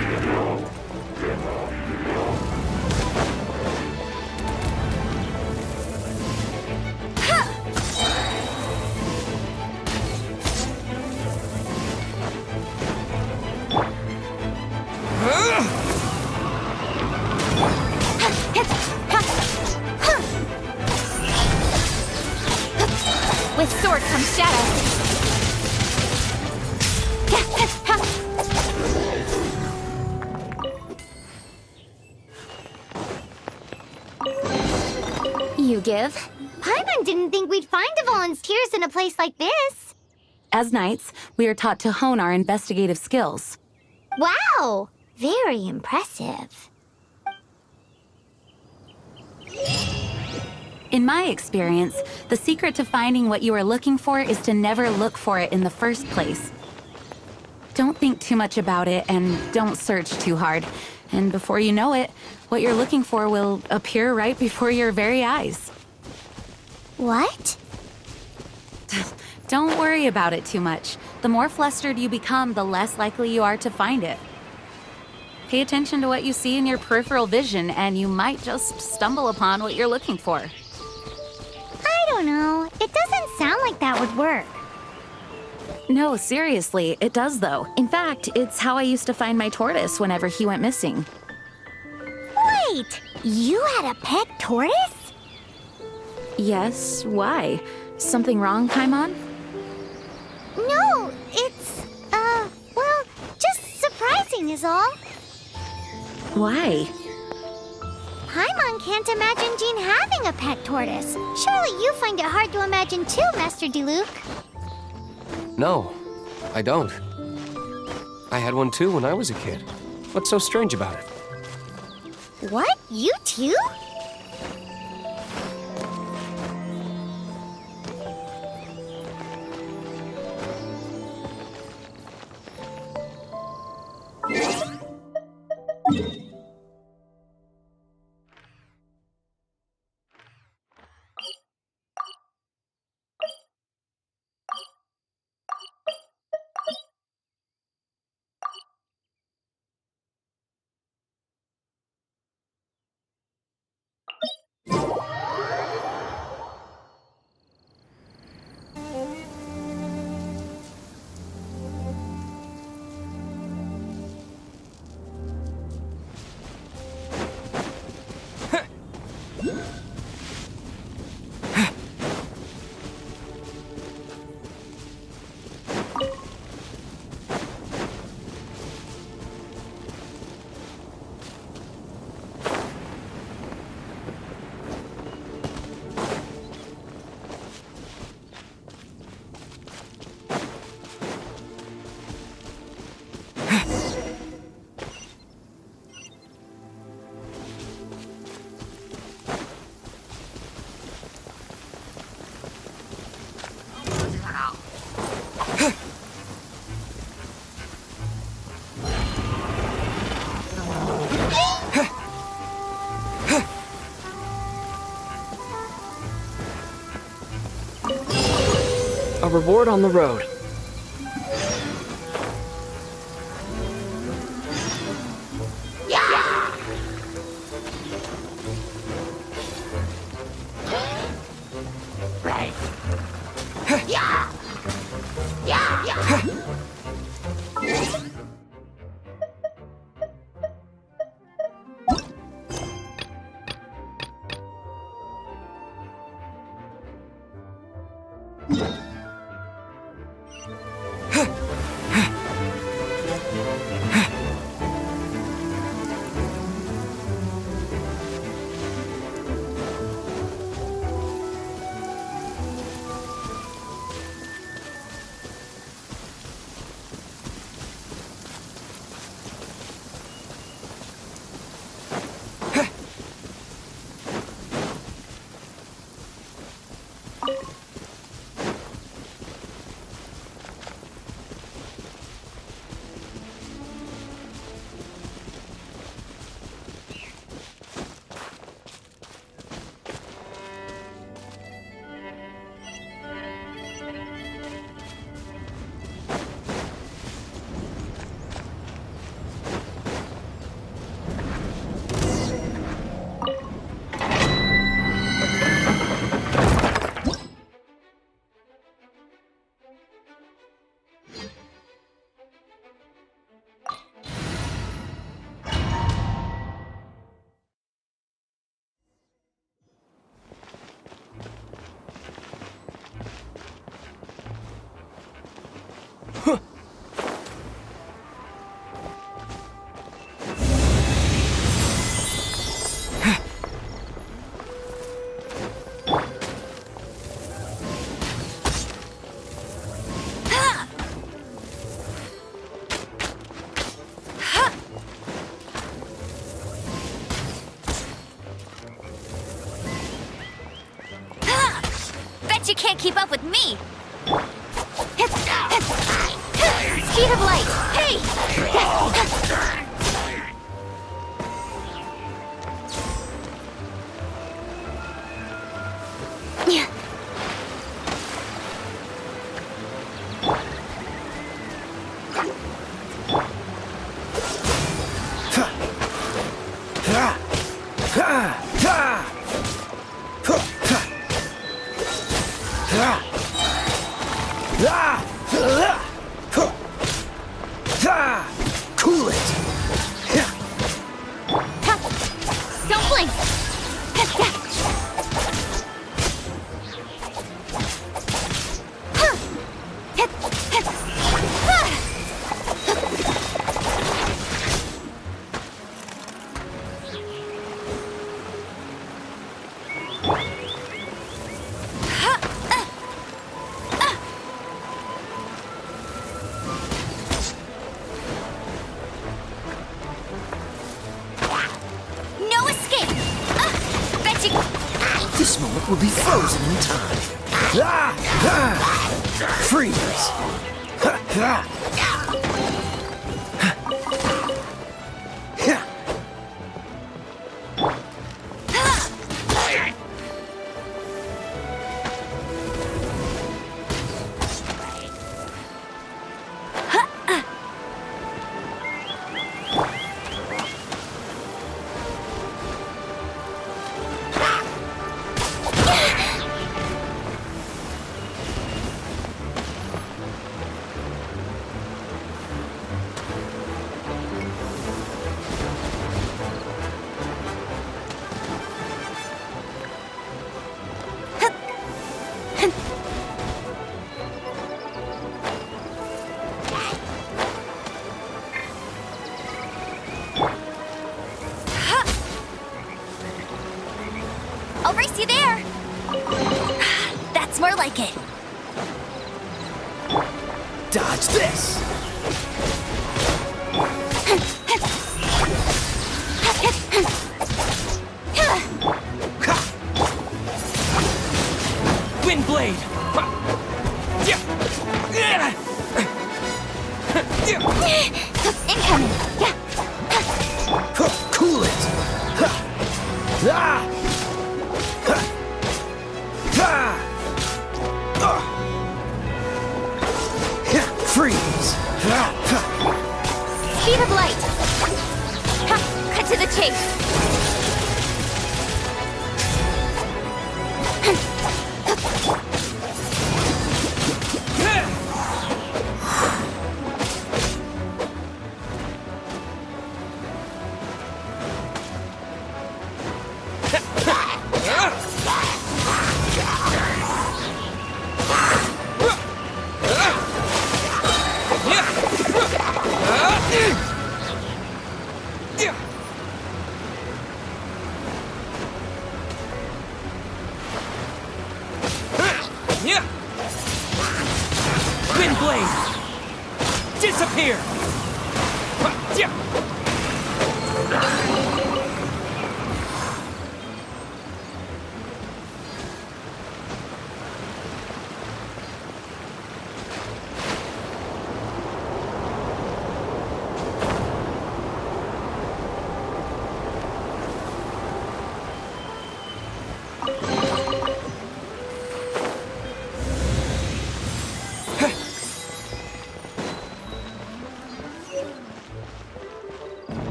With sword comes shadow. You give? Paimon didn't think we'd find dvalin's tears in a place like this. As knights, we are taught to hone our investigative skills. Wow! Very impressive. In my experience, the secret to finding what you are looking for is to never look for it in the first place. Don't think too much about it and don't search too hard. And before you know it, what you're looking for will appear right before your very eyes. What? Don't worry about it too much. The more flustered you become, the less likely you are to find it. Pay attention to what you see in your peripheral vision, and you might just stumble upon what you're looking for. I don't know. It doesn't sound like that would work. No, seriously, it does though. In fact, it's how I used to find my tortoise whenever he went missing. Wait! You had a pet tortoise? Yes, why? Something wrong, Paimon? No, it's, well, just surprising is all. Why? Paimon can't imagine Jean having a pet tortoise. Surely you find it hard to imagine too, Master Diluc. No, I don't. I had one too when I was a kid. What's so strange about it? What? You too? A reward on the road. You can't keep up with me! Speed of light! Hey! Cool it! Don't blink! No escape! Bet you... This moment will be frozen in time. Freeze! I'll race you there! That's more like it. Dodge this! Wind blade! Incoming! Cool it! Freeze! Speed of light! Cut to the chase!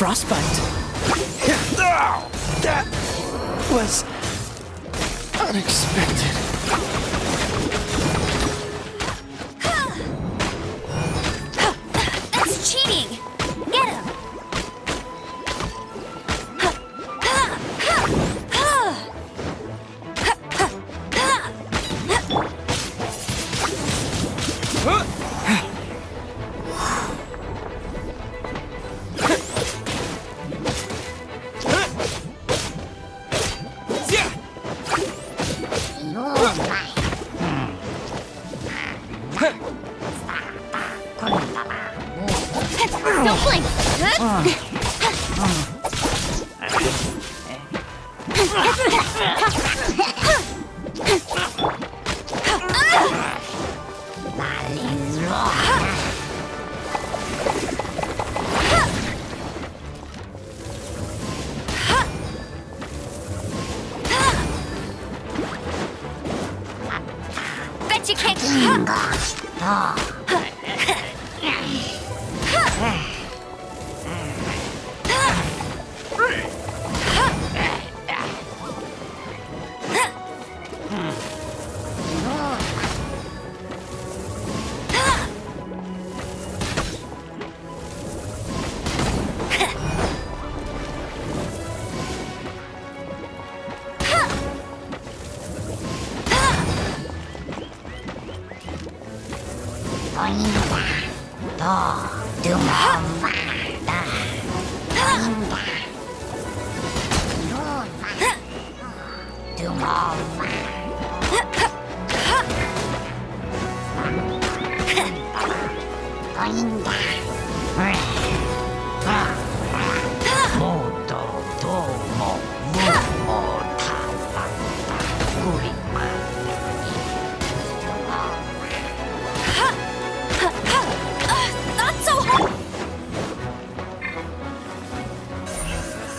frostbite. That was unexpected. That's cheating! Get him! Don't blink! Bet you can't.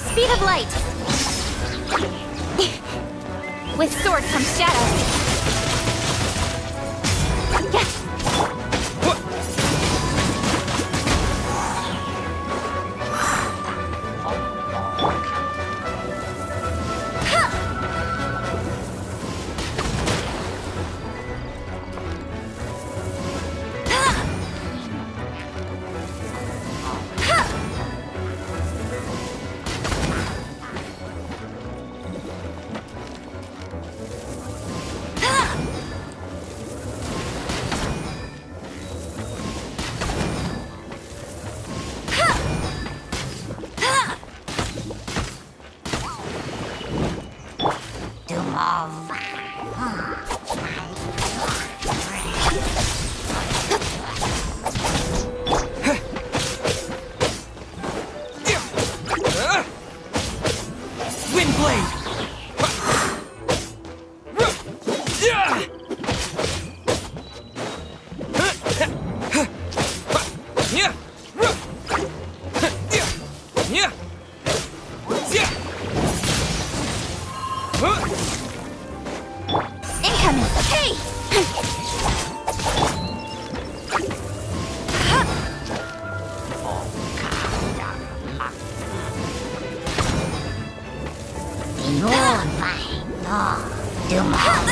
Speed of light. With sword comes shadow.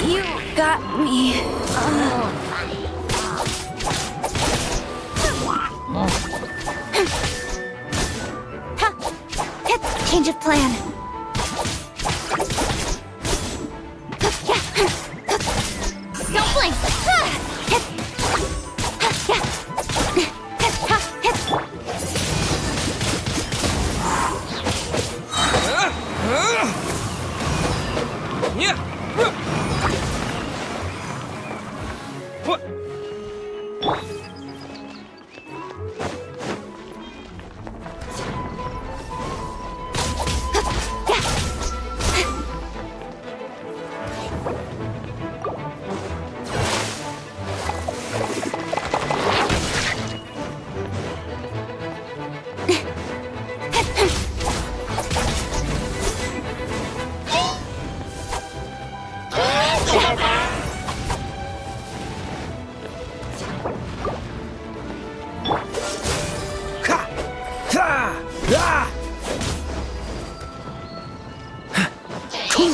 You got me. Change of plan. Don't blink.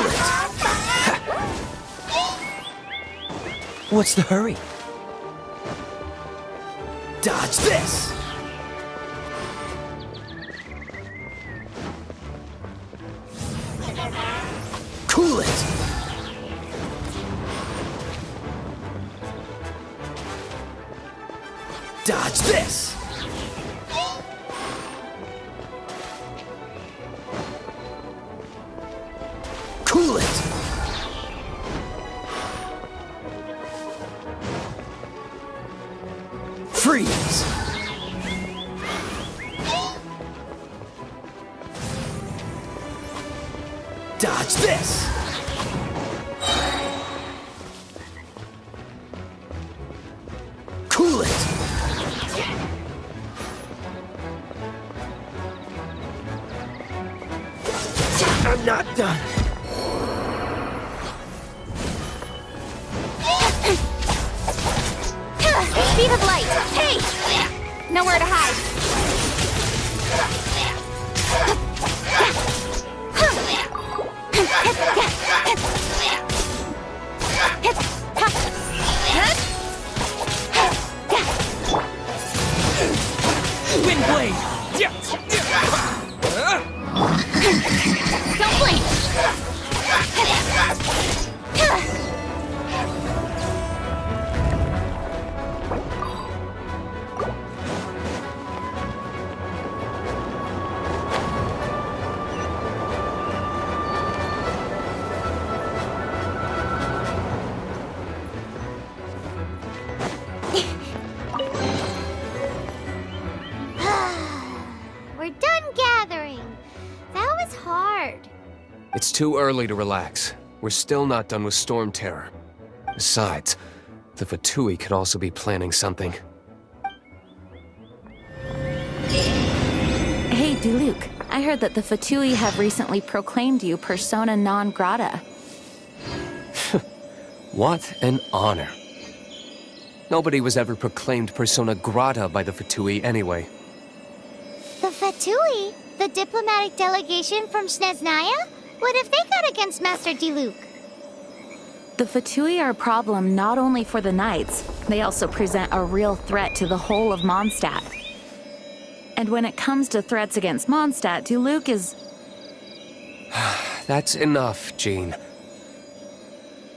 Cool it! What's the hurry? Dodge this! Cool it! Dodge this! Cool it! Freeze! Dodge this! Cool it! I'm not done. Speed of light! Hey! Nowhere to hide. Wind blade! Don't blink! We're done gathering. That was hard. It's too early to relax. We're still not done with stormterror. Besides, the Fatui could also be planning something. Hey, Diluc, I heard that the Fatui have recently proclaimed you persona non grata. What an honor. Nobody was ever proclaimed persona grata by the Fatui anyway. The Fatui? The diplomatic delegation from Snezhnaya? What have they got against Master Diluc? The Fatui are a problem not only for the Knights, they also present a real threat to the whole of Mondstadt. And when it comes to threats against Mondstadt, Diluc is... That's enough, Jean.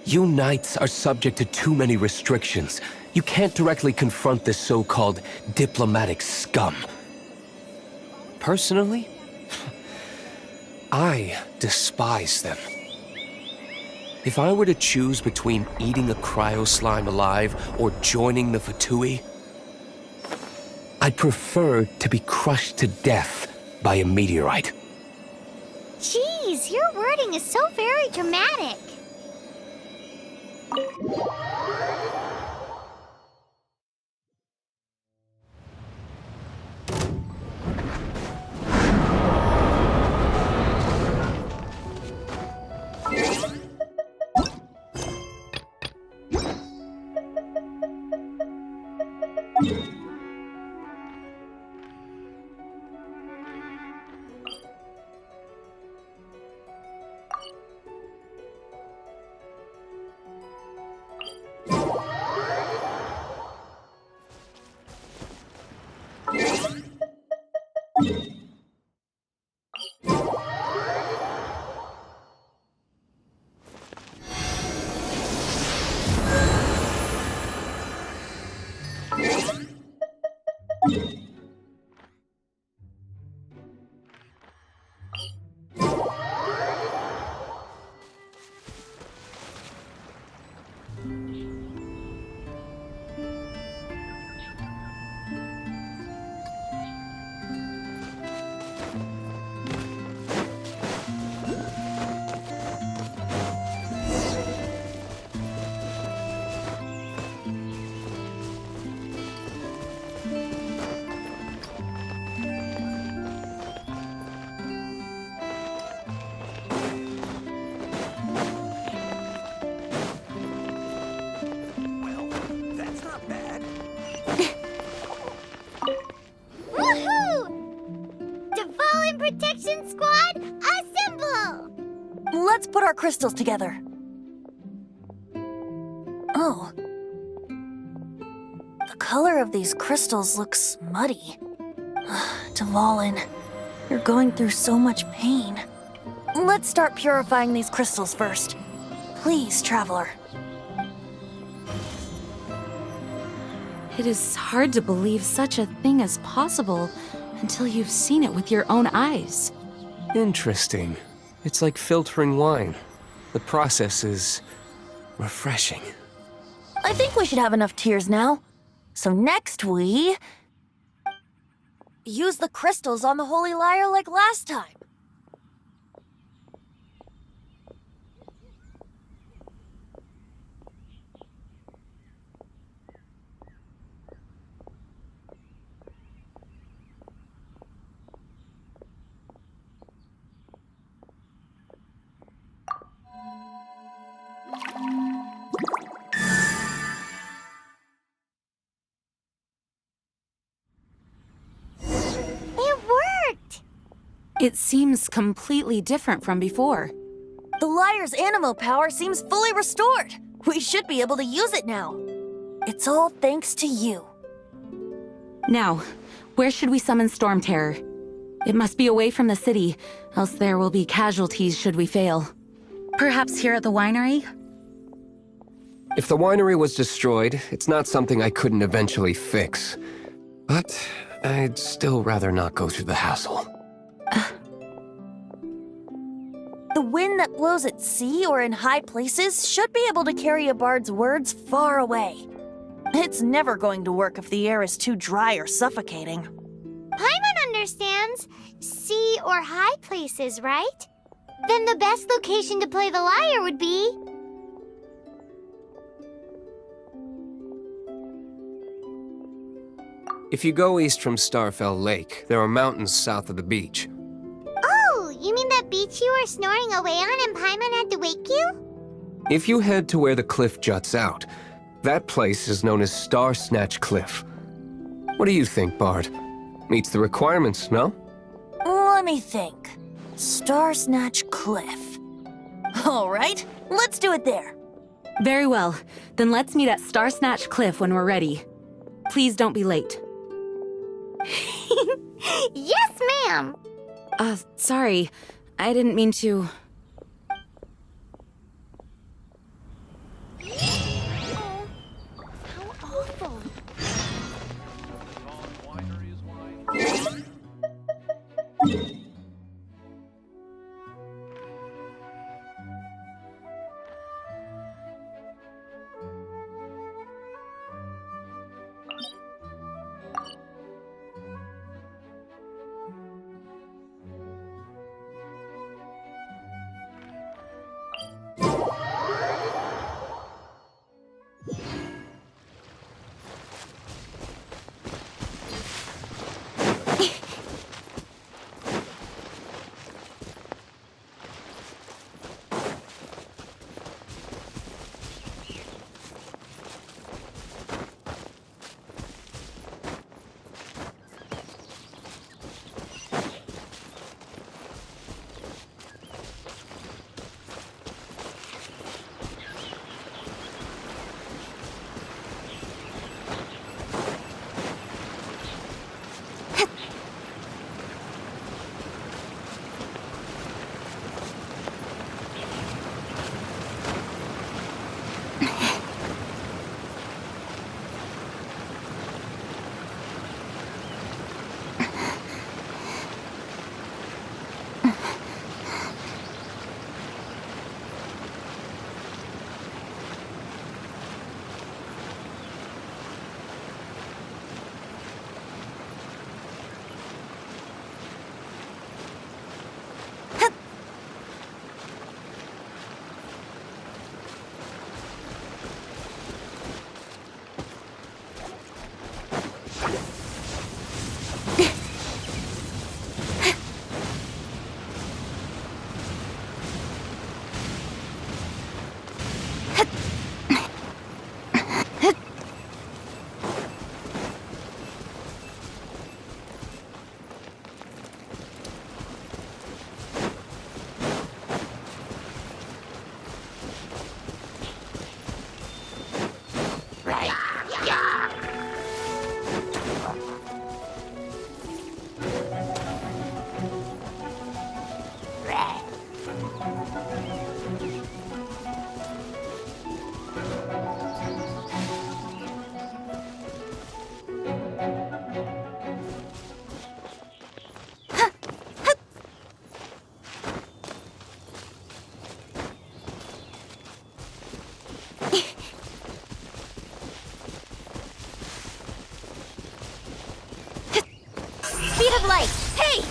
You Knights are subject to too many restrictions. You can't directly confront this so-called diplomatic scum. Personally, I despise them. If I were to choose between eating a cryo slime alive or joining the Fatui, I'd prefer to be crushed to death by a meteorite. Jeez, your wording is so very dramatic. our crystals together. Oh. The color of these crystals looks muddy. Dvalin, you're going through so much pain. Let's start purifying these crystals first. Please, Traveler. It is hard to believe such a thing is possible until you've seen it with your own eyes. Interesting. It's like filtering wine. The process is refreshing. I think we should have enough tears now. So next we... use the crystals on the Holy Lyre like last time. It worked! It seems completely different from before. The Lyre's animo power seems fully restored. We should be able to use it now. It's all thanks to you. Now, where should we summon stormterror? It must be away from the city, else there will be casualties should we fail. Perhaps here at the winery? If the winery was destroyed, it's not something I couldn't eventually fix. But I'd still rather not go through the hassle. The wind that blows at sea or in high places should be able to carry a bard's words far away. It's never going to work if the air is too dry or suffocating. Paimon understands sea or high places, right? Then the best location to play the lyre would be... If you go east from Starfell Lake, there are mountains south of the beach. Oh, you mean that beach you were snoring away on and Paimon had to wake you? If you head to where the cliff juts out, that place is known as Star Snatch Cliff. What do you think, Bard? Meets the requirements, no? Let me think. Star Snatch Cliff. All right, let's do it there. Very well. Then let's meet at Star Snatch Cliff when we're ready. Please don't be late. Yes, ma'am! Sorry. I didn't mean to... Oh, how awful. of light! Hey!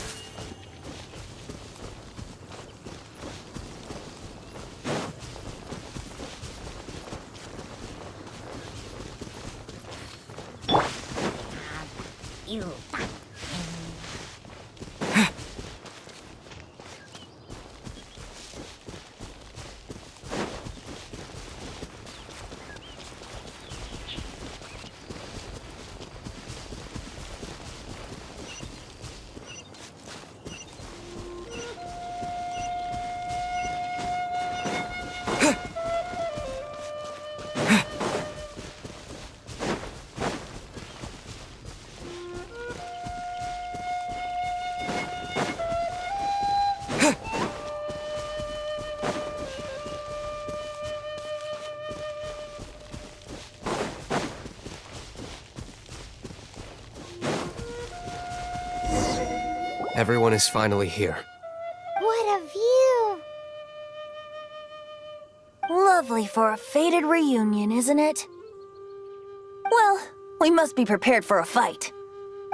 Everyone is finally here. What a view! Lovely for a fated reunion, isn't it? Well, we must be prepared for a fight.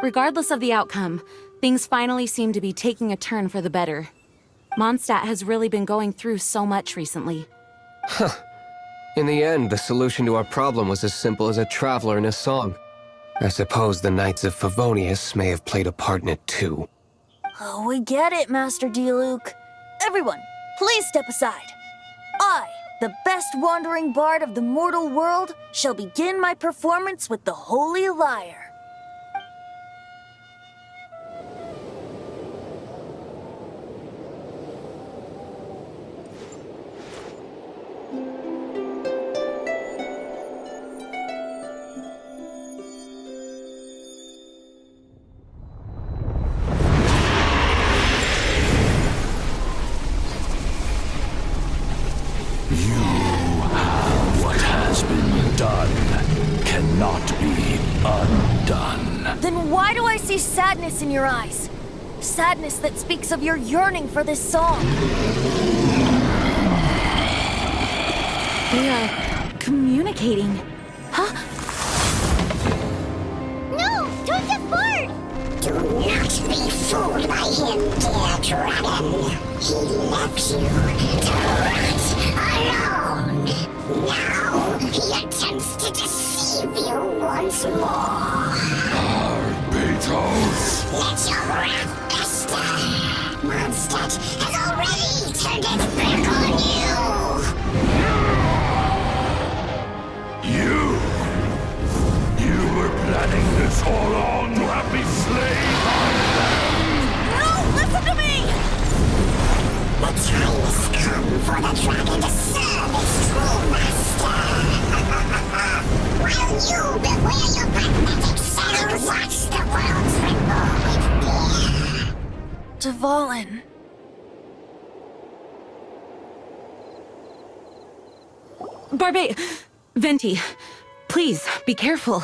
Regardless of the outcome, things finally seem to be taking a turn for the better. Mondstadt has really been going through so much recently. In the end, the solution to our problem was as simple as a traveler in a song. I suppose the Knights of Favonius may have played a part in it too. Oh, we get it, Master Diluc. Everyone, please step aside. I, the best wandering bard of the mortal world, shall begin my performance with the Holy Lyre. What has been done cannot be undone. Then why do I see sadness in your eyes? Sadness that speaks of your yearning for this song. They are communicating. Huh? No! Don't depart! Do not be fooled by him, dear dragon. He left you to rot alone. Now he attempts to deceive you once more. Beetles! Let your wrath fester. Mondstadt has already turned its back on You! You were planning this all along to have me slain by them! No, listen to me! The time has come for the dragon to serve its true master. While you beware your pathetic shadows, watch the world tremble with fear. Dvalin. Venti, please, be careful.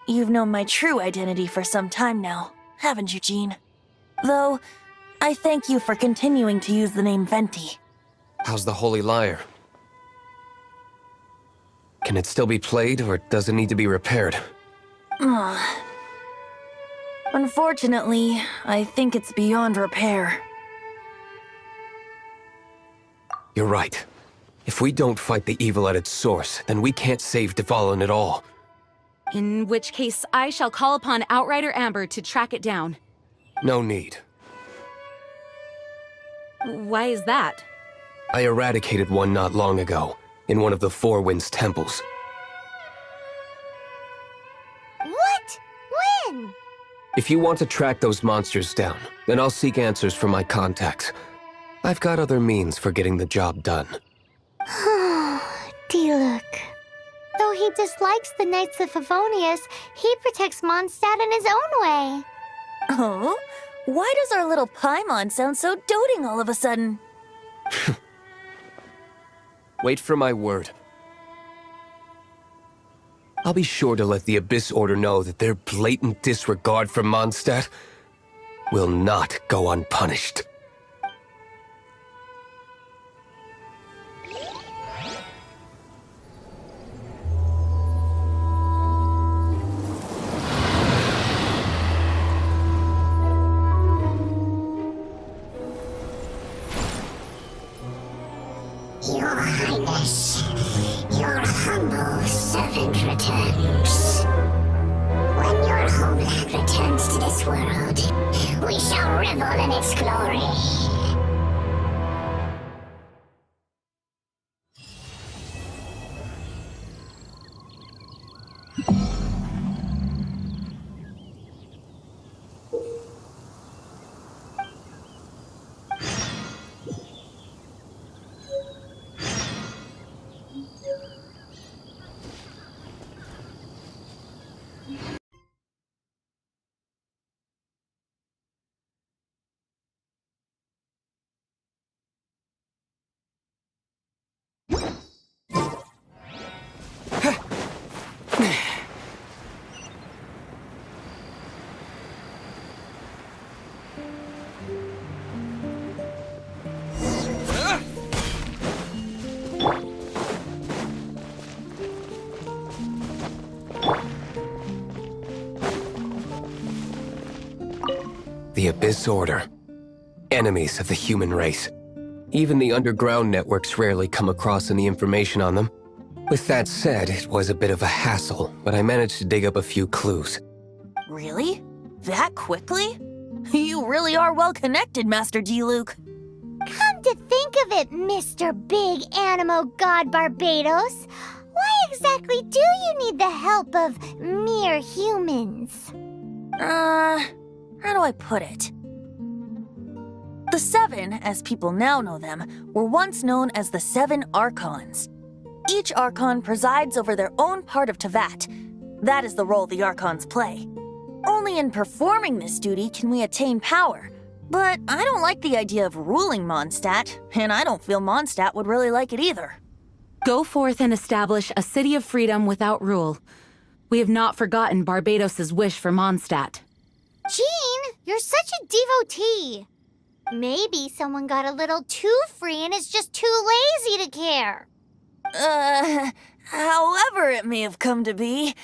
You've known my true identity for some time now, haven't you, Jean? Though, I thank you for continuing to use the name Venti. How's the Holy Lyre? Can it still be played, or does it need to be repaired? Unfortunately, I think it's beyond repair. You're right. If we don't fight the evil at its source, then we can't save dvalin at all. In which case, I shall call upon Outrider Amber to track it down. No need. Why is that? I eradicated one not long ago, in one of the Four Winds temples. What? When? If you want to track those monsters down, then I'll seek answers from my contacts. I've got other means for getting the job done. Diluc. Though he dislikes the Knights of Favonius, he protects Mondstadt in his own way. Oh? Why does our little Paimon sound so doting all of a sudden? Wait for my word. I'll be sure to let the Abyss Order know that their blatant disregard for Mondstadt will not go unpunished. Your Highness, your humble servant returns. When your homeland returns to this world, we shall revel in its glory. The Abyss Order. Enemies of the human race. Even the underground networks rarely come across any information on them. With that said, it was a bit of a hassle, but I managed to dig up a few clues. Really? That quickly? You really are well connected, Master D-Luke. Come to think of it, Mr. Big Animo God Barbados, why exactly do you need the help of mere humans? How do I put it? The Seven, as people now know them, were once known as the Seven Archons. Each Archon presides over their own part of Teyvat. That is the role the Archons play. Only in performing this duty can we attain power. But I don't like the idea of ruling Mondstadt, and I don't feel Mondstadt would really like it either. Go forth and establish a city of freedom without rule. We have not forgotten Barbados' wish for Mondstadt. Jean, you're such a devotee. Maybe someone got a little too free and is just too lazy to care. However it may have come to be,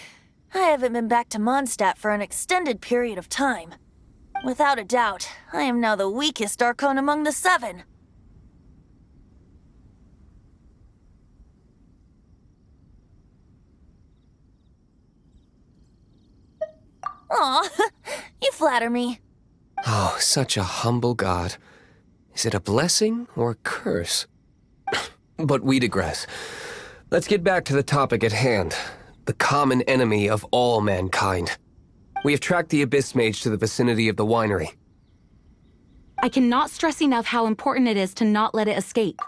I haven't been back to Mondstadt for an extended period of time. Without a doubt, I am now the weakest Archon among the Seven. Aw, you flatter me. Oh, such a humble god. Is it a blessing or a curse? But we digress. Let's get back to the topic at hand. The common enemy of all mankind. We have tracked the Abyss Mage to the vicinity of the winery. I cannot stress enough how important it is to not let it escape.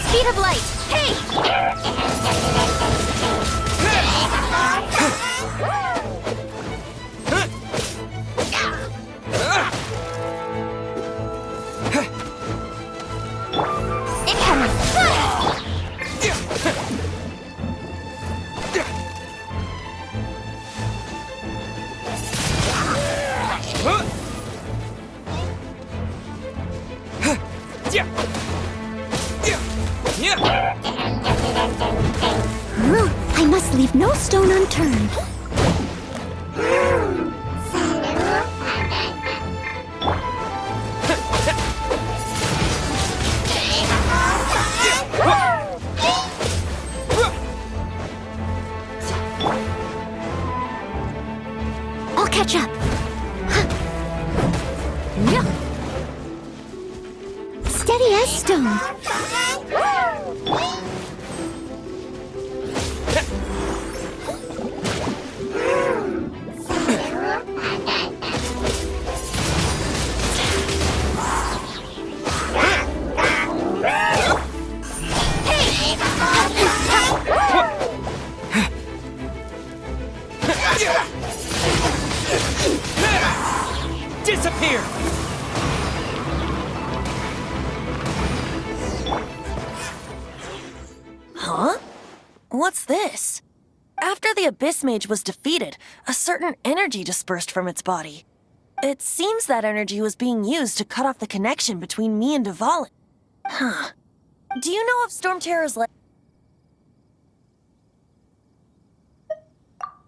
Speed of light! Hey! I must leave no stone unturned. I'll catch up. Steady as stone. What's this? After the Abyss Mage was defeated, a certain energy dispersed from its body. It seems that energy was being used to cut off the connection between me and dvalin. Huh. Do you know of stormterror's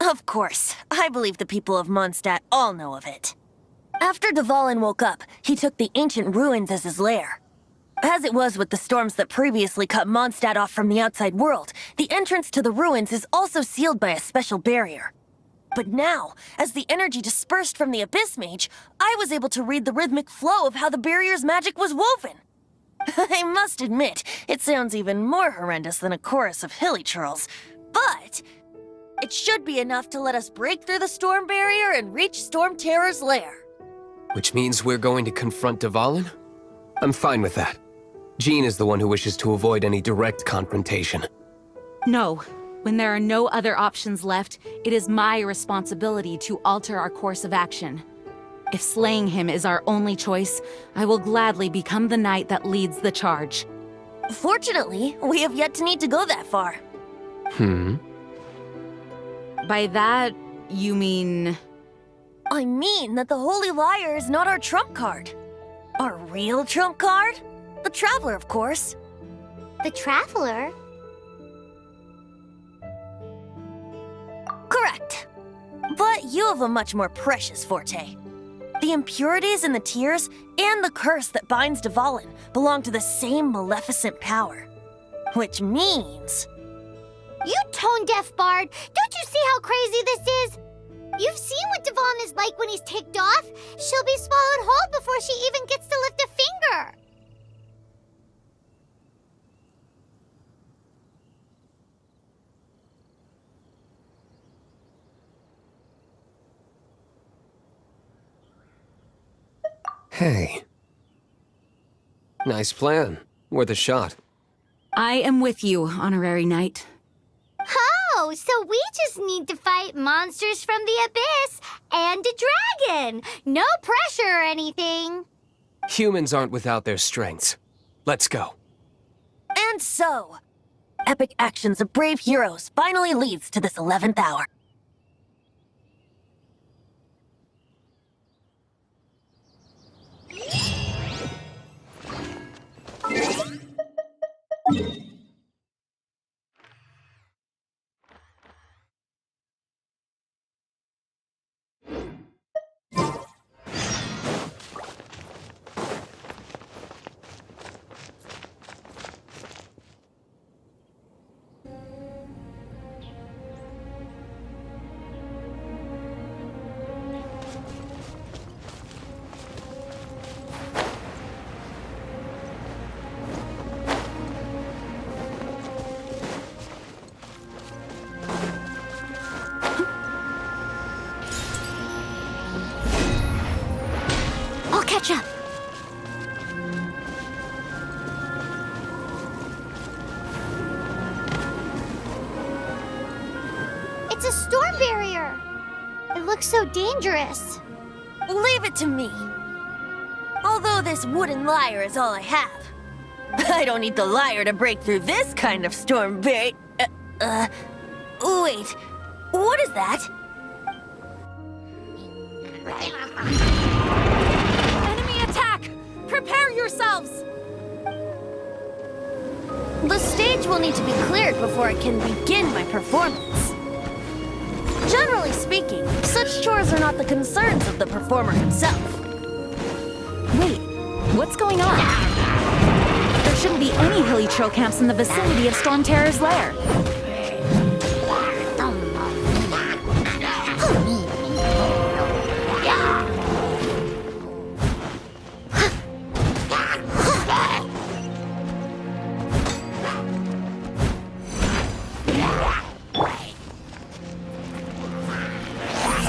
Of course. I believe the people of Mondstadt all know of it. After dvalin woke up, he took the ancient ruins as his lair. As it was with the storms that previously cut Mondstadt off from the outside world, the entrance to the ruins is also sealed by a special barrier. But now, as the energy dispersed from the Abyss Mage, I was able to read the rhythmic flow of how the barrier's magic was woven. I must admit, it sounds even more horrendous than a chorus of hilly churls, but it should be enough to let us break through the storm barrier and reach Stormterror's lair. Which means we're going to confront dvalin? I'm fine with that. Jean is the one who wishes to avoid any direct confrontation. No. When there are no other options left, it is my responsibility to alter our course of action. If slaying him is our only choice, I will gladly become the knight that leads the charge. Fortunately, we have yet to need to go that far. By that, you mean... I mean that the Holy Liar is not our trump card. Our real trump card? The Traveler, of course. The Traveler? Correct. But you have a much more precious forte. The impurities in the tears and the curse that binds dvalin belong to the same maleficent power. Which means... You tone-deaf bard! Don't you see how crazy this is? You've seen what dvalin is like when he's ticked off. She'll be swallowed whole before she even gets to lift a finger. Hey. Nice plan. Worth a shot. I am with you, honorary knight. Oh, so we just need to fight monsters from the abyss and a dragon. No pressure or anything. Humans aren't without their strengths. Let's go. And so, epic actions of brave heroes finally leads to this 11th hour. I'll catch up. It's a storm barrier. It looks so dangerous. Leave it to me. Although this wooden lyre is all I have, I don't need the lyre to break through this kind of storm barrier. Wait, what is that? Enemy attack! Prepare yourselves! The stage will need to be cleared before I can begin my performance. Generally speaking, such chores are not the concerns of the performer himself. Wait, what's going on? There shouldn't be any hilly troll camps in the vicinity of Stormterror's lair.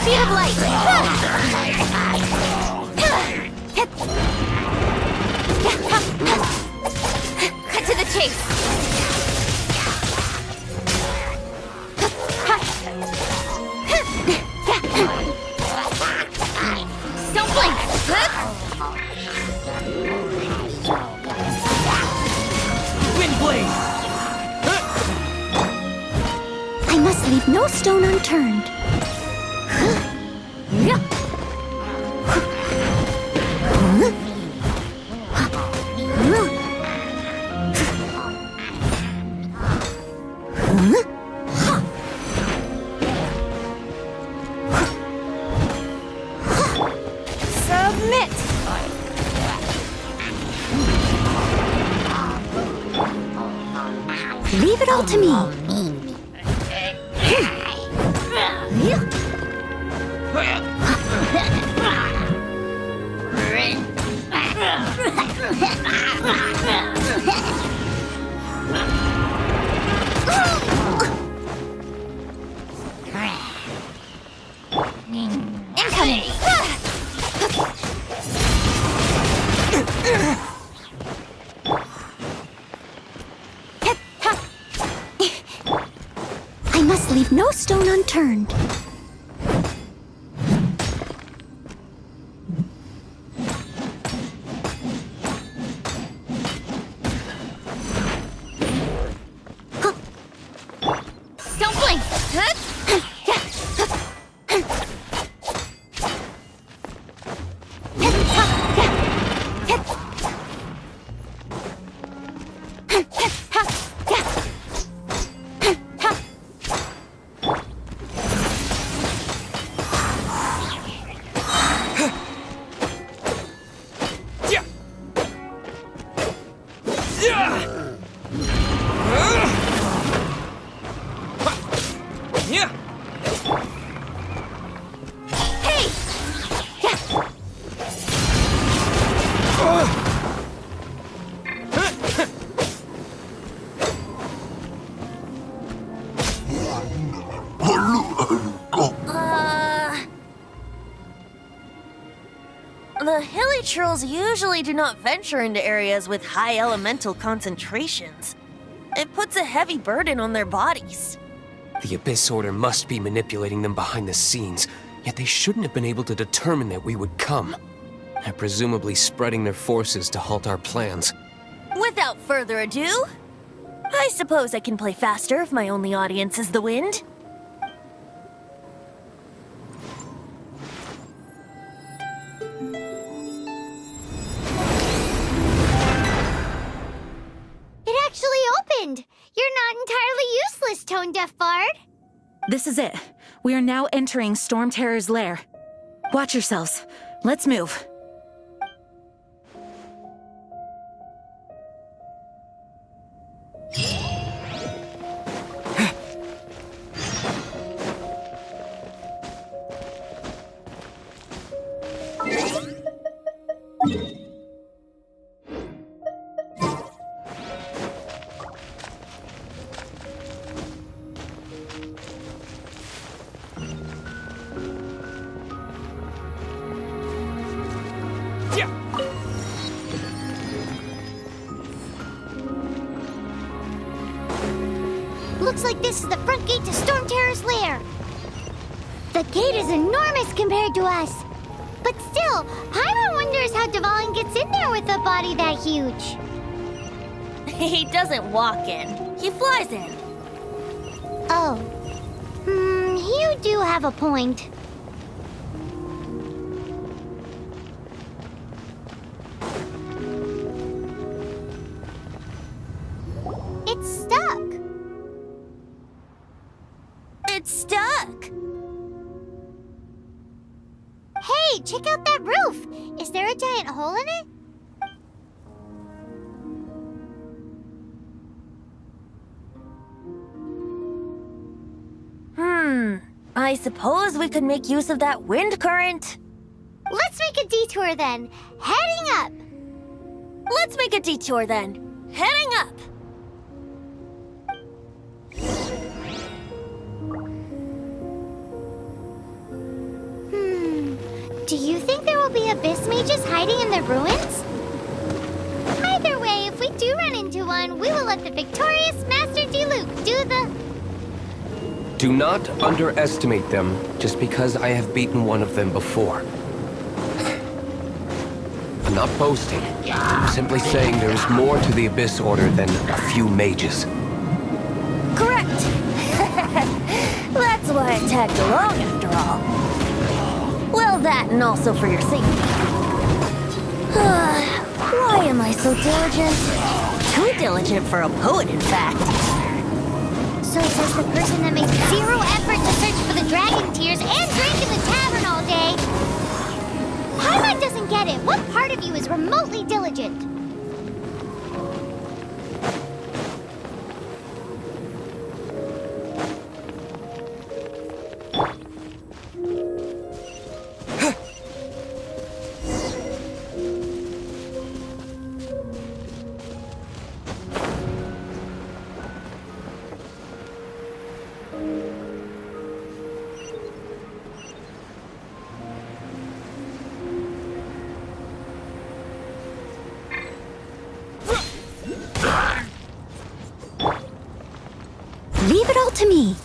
Speed of light. Cut to the chase. Don't blink. Wind blade! leave no stone unturned. Submit! Leave it all to me. Incoming! I must leave no stone unturned. Don't blink! The hilly trolls usually do not venture into areas with high elemental concentrations. It puts a heavy burden on their bodies. The Abyss Order must be manipulating them behind the scenes, yet they shouldn't have been able to determine that we would come. They're presumably spreading their forces to halt our plans. Without further ado, I suppose I can play faster if my only audience is the wind. It actually opened! You're not entirely useless, Tone-Deaf Bard! This is it. We are now entering Stormterror's lair. Watch yourselves. Let's move. Looks like this is the front gate to Stormterror's lair. The gate is enormous compared to us. But still, Paimon wonders how dvalin gets in there with a body that huge. He doesn't walk in, he flies in. Oh. You do have a point. It's stuck. It's stuck. Hey, check out that roof! Is there a giant hole in it? I suppose we could make use of that wind current. Let's make a detour then. Heading up! Let's make a detour then. Heading up! Do you think there will be abyss mages hiding in the ruins? Either way, if we do run into one, we will let the victorious Master Diluc do the... Do not underestimate them just because I have beaten one of them before. I'm not boasting. I'm simply saying there is more to the Abyss Order than a few mages. Correct! That's why I tagged along after all. Well, that and also for your safety. Why am I so diligent? Too diligent for a poet, in fact. So says the person that makes zero effort to search for the dragon tears and drink in the tavern all day. Paimon doesn't get it. What part of you is remotely diligent? Leave it all to me.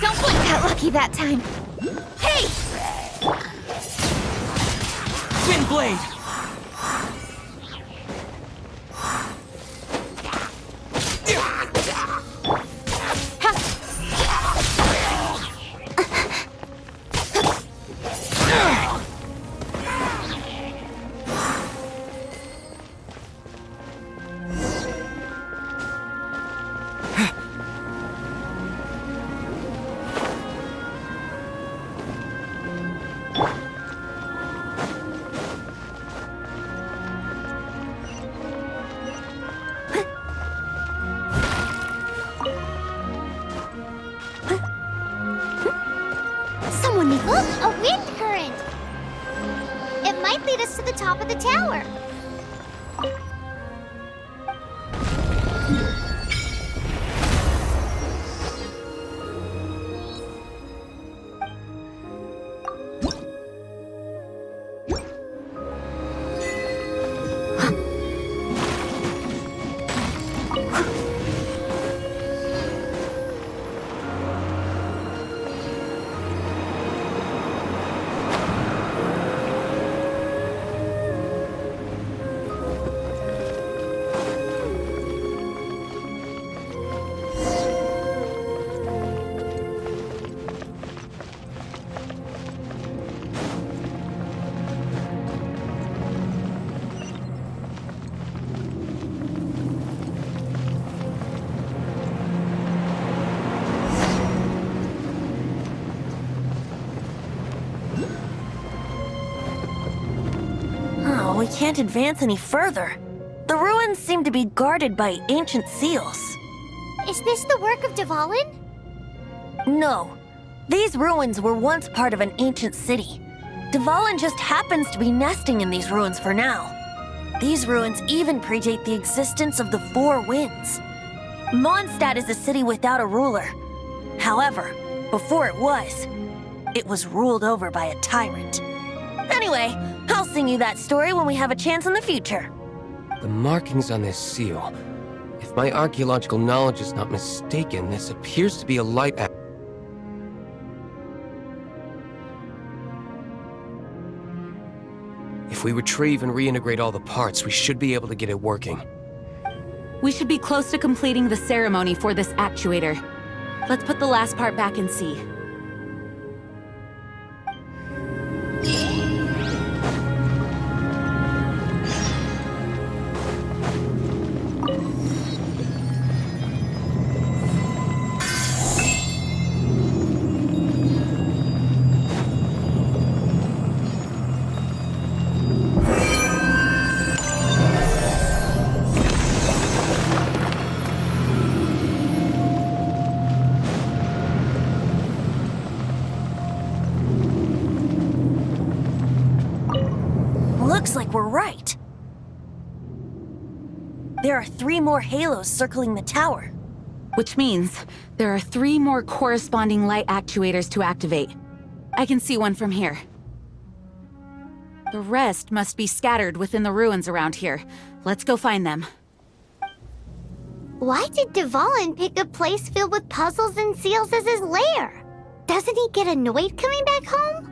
Someone got lucky that time. Hey! Twin blade! Someone need look! A wind current! It might lead us to the top of the tower. Oh, we can't advance any further. The ruins seem to be guarded by ancient seals. Is this the work of dvalin? No. These ruins were once part of an ancient city. Dvalin just happens to be nesting in these ruins for now. These ruins even predate the existence of the Four Winds. Mondstadt is a city without a ruler. However, before it was ruled over by a tyrant. Anyway, I'll sing you that story when we have a chance in the future. The markings on this seal. If my archaeological knowledge is not mistaken, this appears to be a light act. If we retrieve and reintegrate all the parts, we should be able to get it working. We should be close to completing the ceremony for this actuator. Let's put the last part back and see. Looks like we're right. There are 3 more halos circling the tower. Which means there are 3 more corresponding light actuators to activate. I can see one from here. The rest must be scattered within the ruins around here. Let's go find them. Why did dvalin pick a place filled with puzzles and seals as his lair? Doesn't he get annoyed coming back home?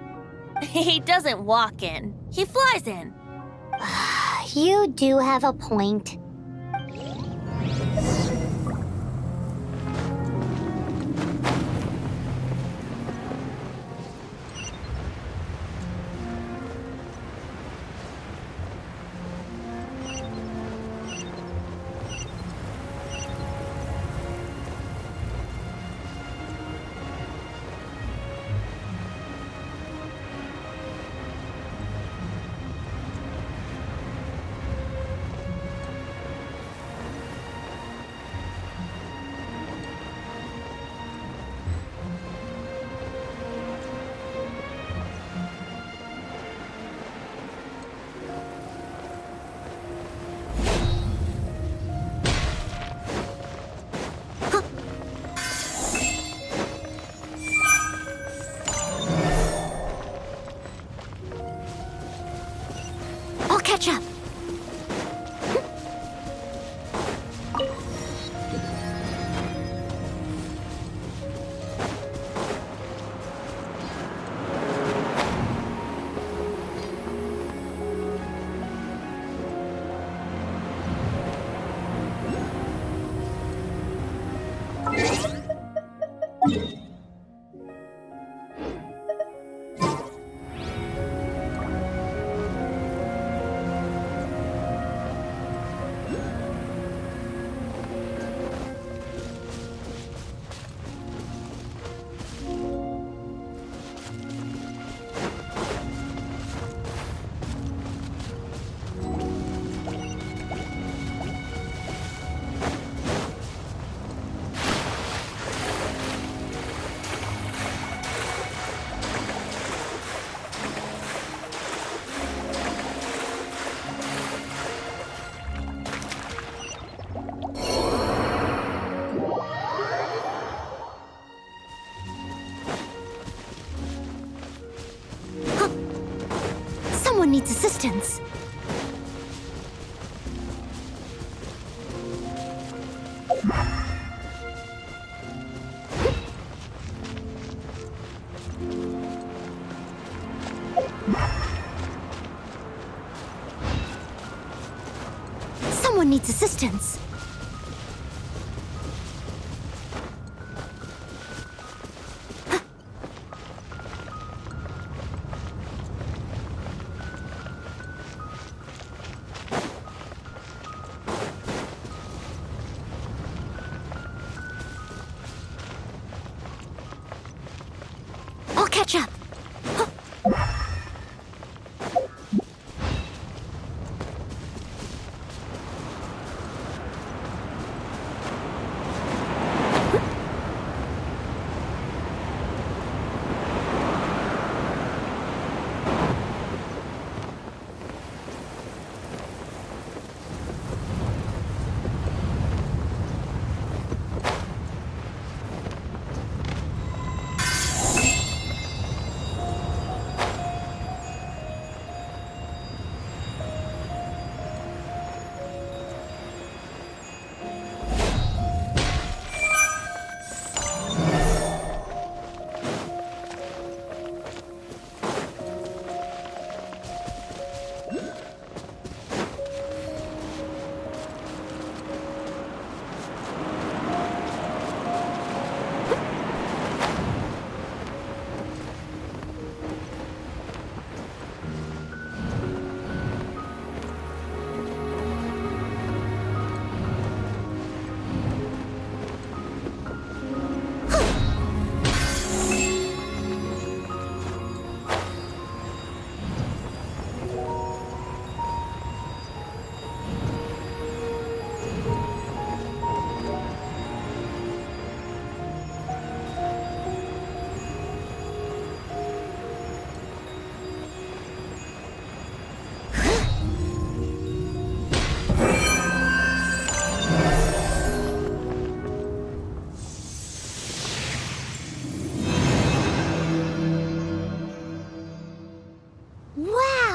He doesn't walk in. He flies in. You do have a point. Catch up. Someone needs assistance. Someone needs assistance. I'll catch up.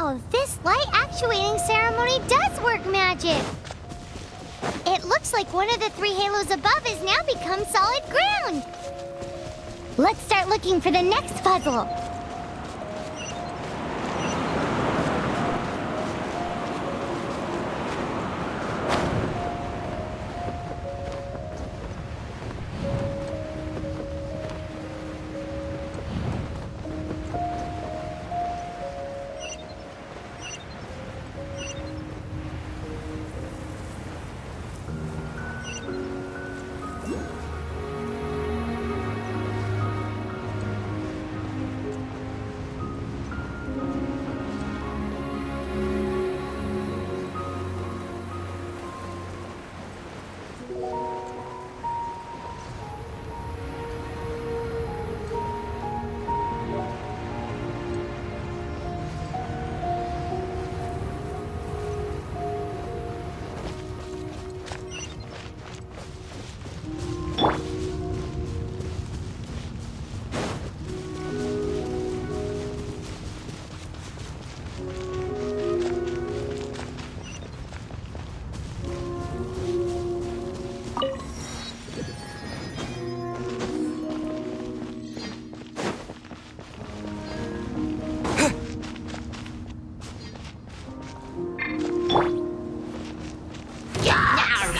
Wow, this light actuating ceremony does work magic! It looks like one of the 3 halos above has now become solid ground! Let's start looking for the next puzzle!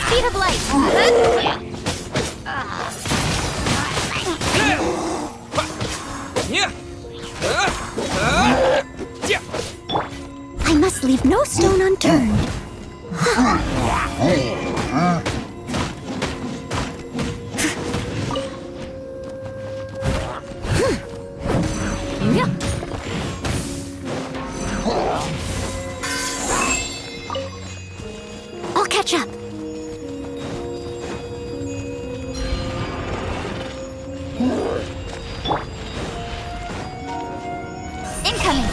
Speed of light! I must leave no stone unturned. I'll catch up. Incoming!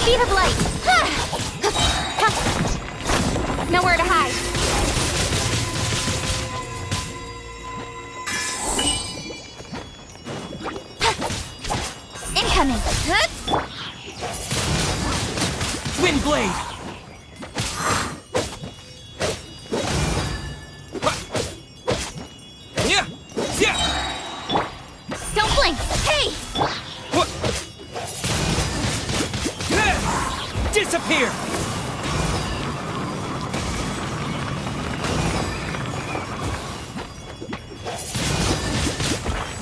Speed of light! Nowhere to hide. Incoming! Wind blade! Don't blink! Hey! Disappear!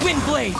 Wind blade!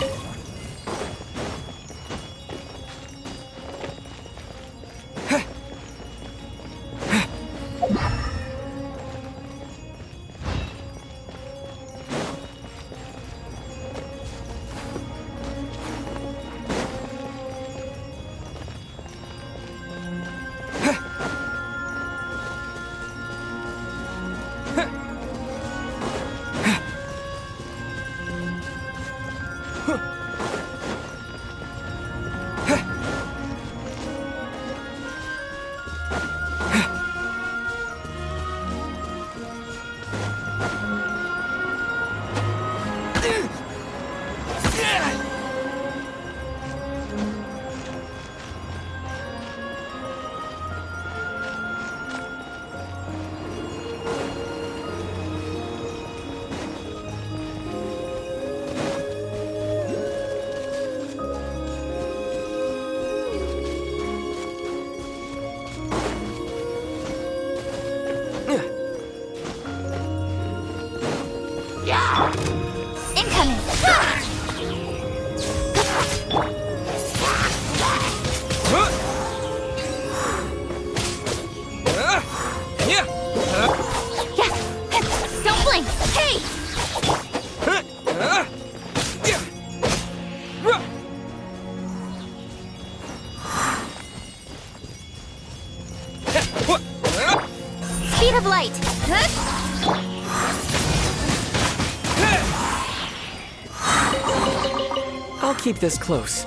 Speed of light! I'll keep this close.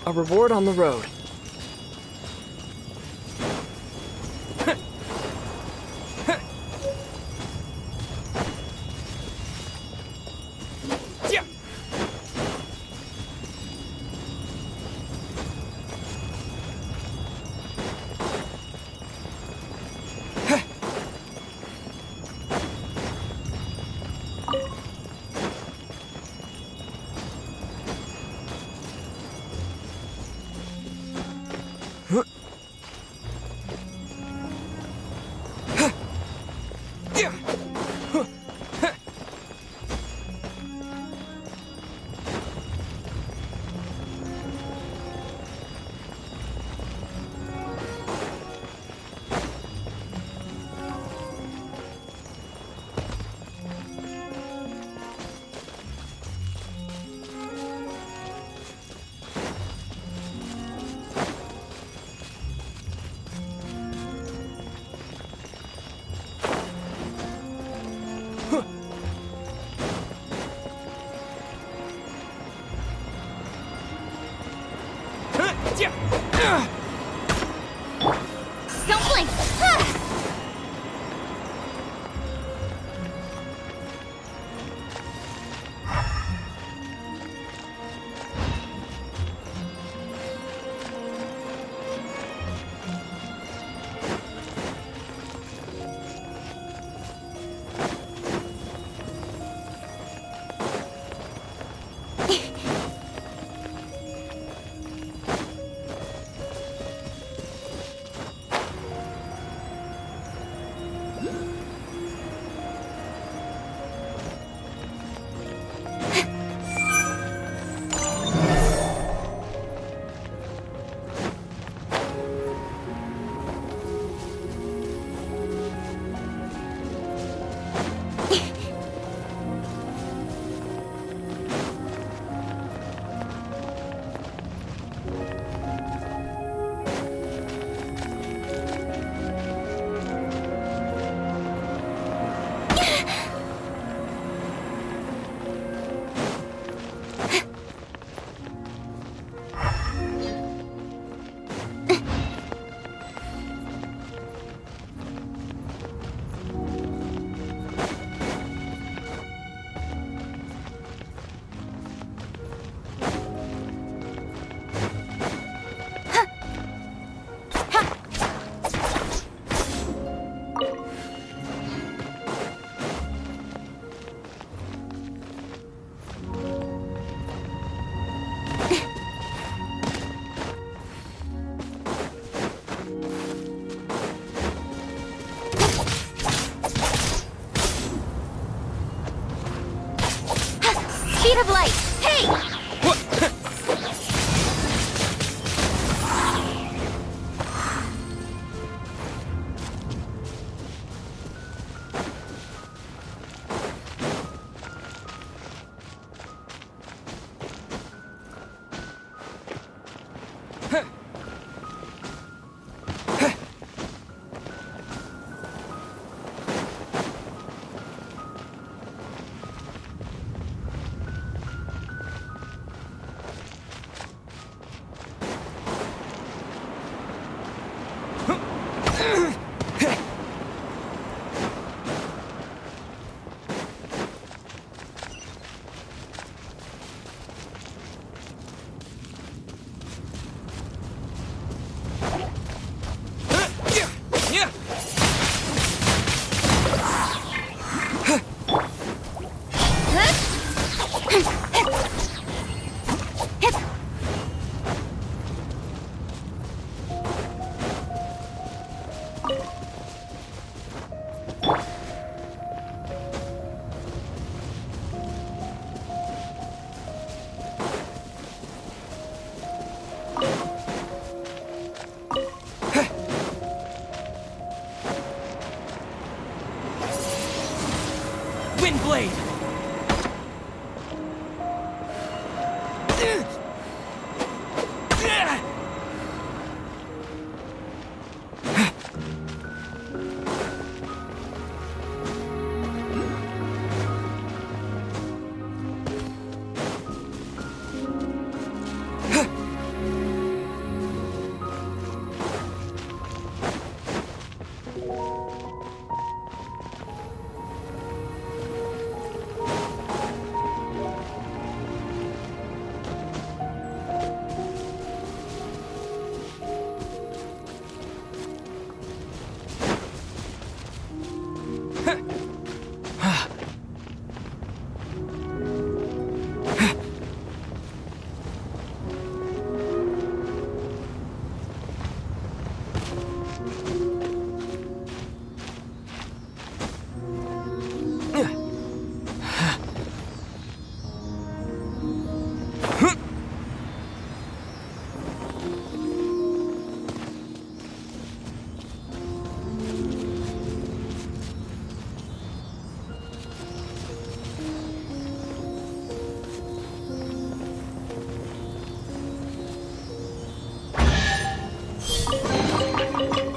A reward on the road. Don't blink! Speed of light! Hey! Wind Blade!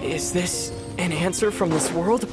Is this an answer from this world?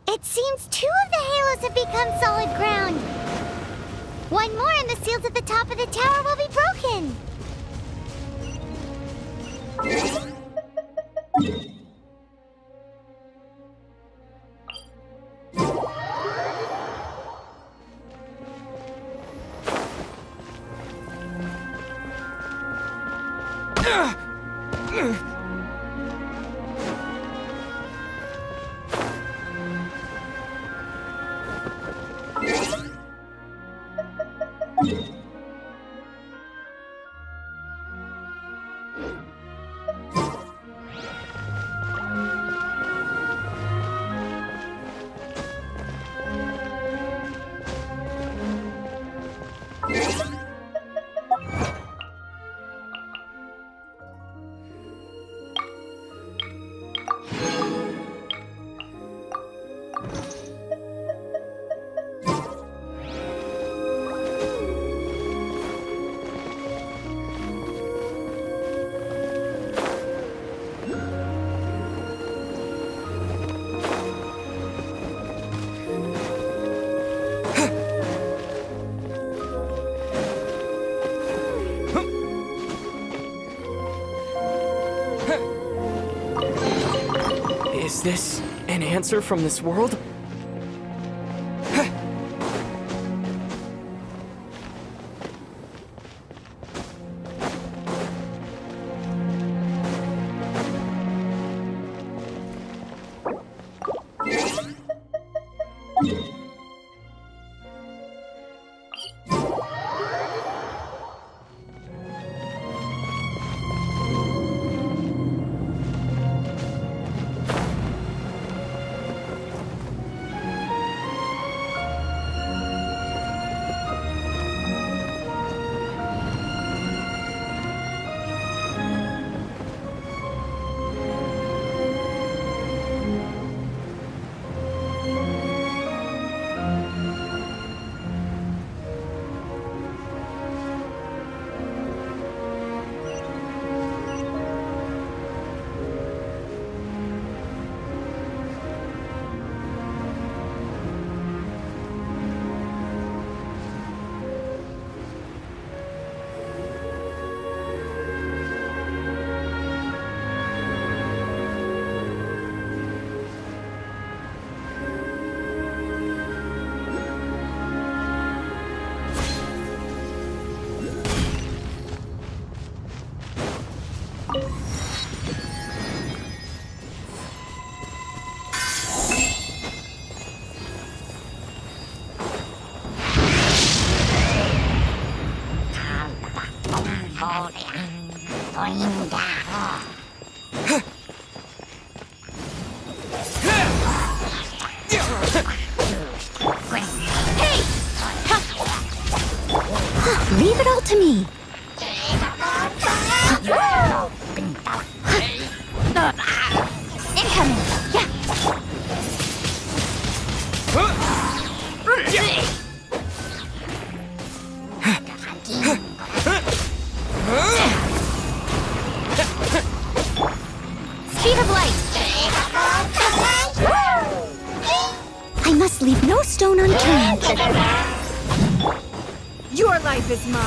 It seems 2 of the halos have become solid ground. 1 more and the seals at the top of the tower will be broken. this an answer from this world? Leave it all to me. Incoming. Yeah. Speed of light. I must leave no stone unturned. Your life is mine.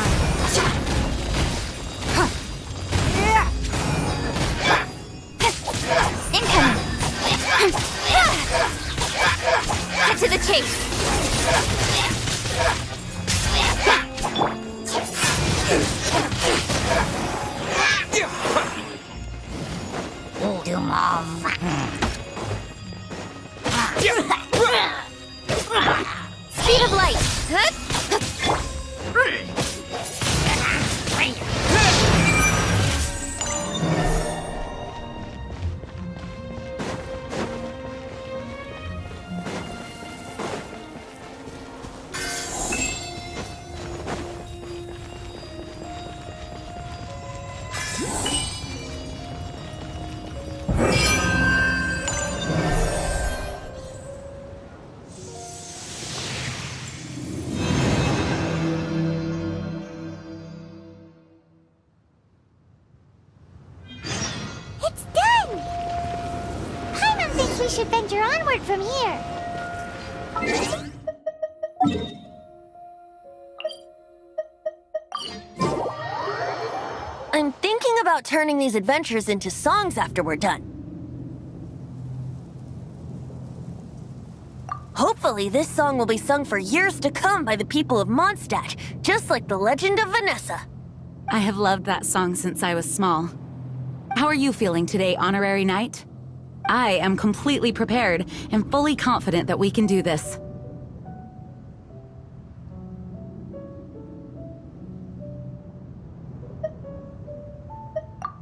Incoming. Get to the chase. Speed of light. It's done! Paimon thinks we should venture onward from here. I'm thinking about turning these adventures into songs after we're done. Hopefully, this song will be sung for years to come by the people of Mondstadt, just like the legend of Vanessa. I have loved that song since I was small. How are you feeling today, Honorary Knight? I am completely prepared and fully confident that we can do this.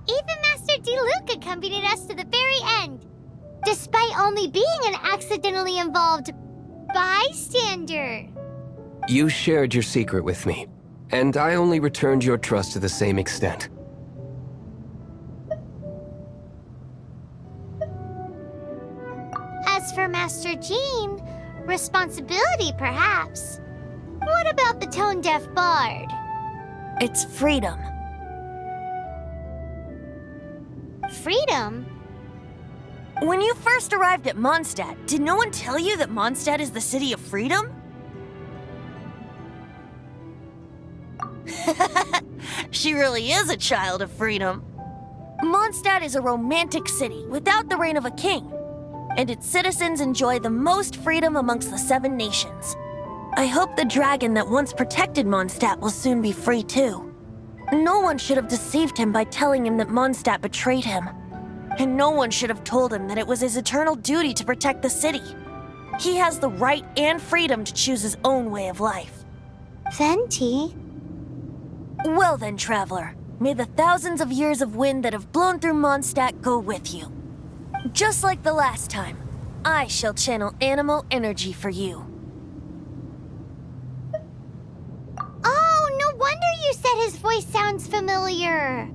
Even Master D-Luke accompanied us to the very end, despite only being an accidentally involved bystander. You shared your secret with me, and I only returned your trust to the same extent. As for Master Jean, responsibility perhaps. What about the tone-deaf bard? It's freedom. Freedom? When you first arrived at Mondstadt, did no one tell you that Mondstadt is the city of freedom? She really is a child of freedom. Mondstadt is a romantic city without the reign of a king. and its citizens enjoy the most freedom amongst the 7 nations. I hope the dragon that once protected Mondstadt will soon be free too. No one should have deceived him by telling him that Mondstadt betrayed him. And no one should have told him that it was his eternal duty to protect the city. He has the right and freedom to choose his own way of life. Venti? Well then, traveler, may the thousands of years of wind that have blown through Mondstadt go with you. Just like the last time, I shall channel animal energy for you. Oh, no wonder you said his voice sounds familiar.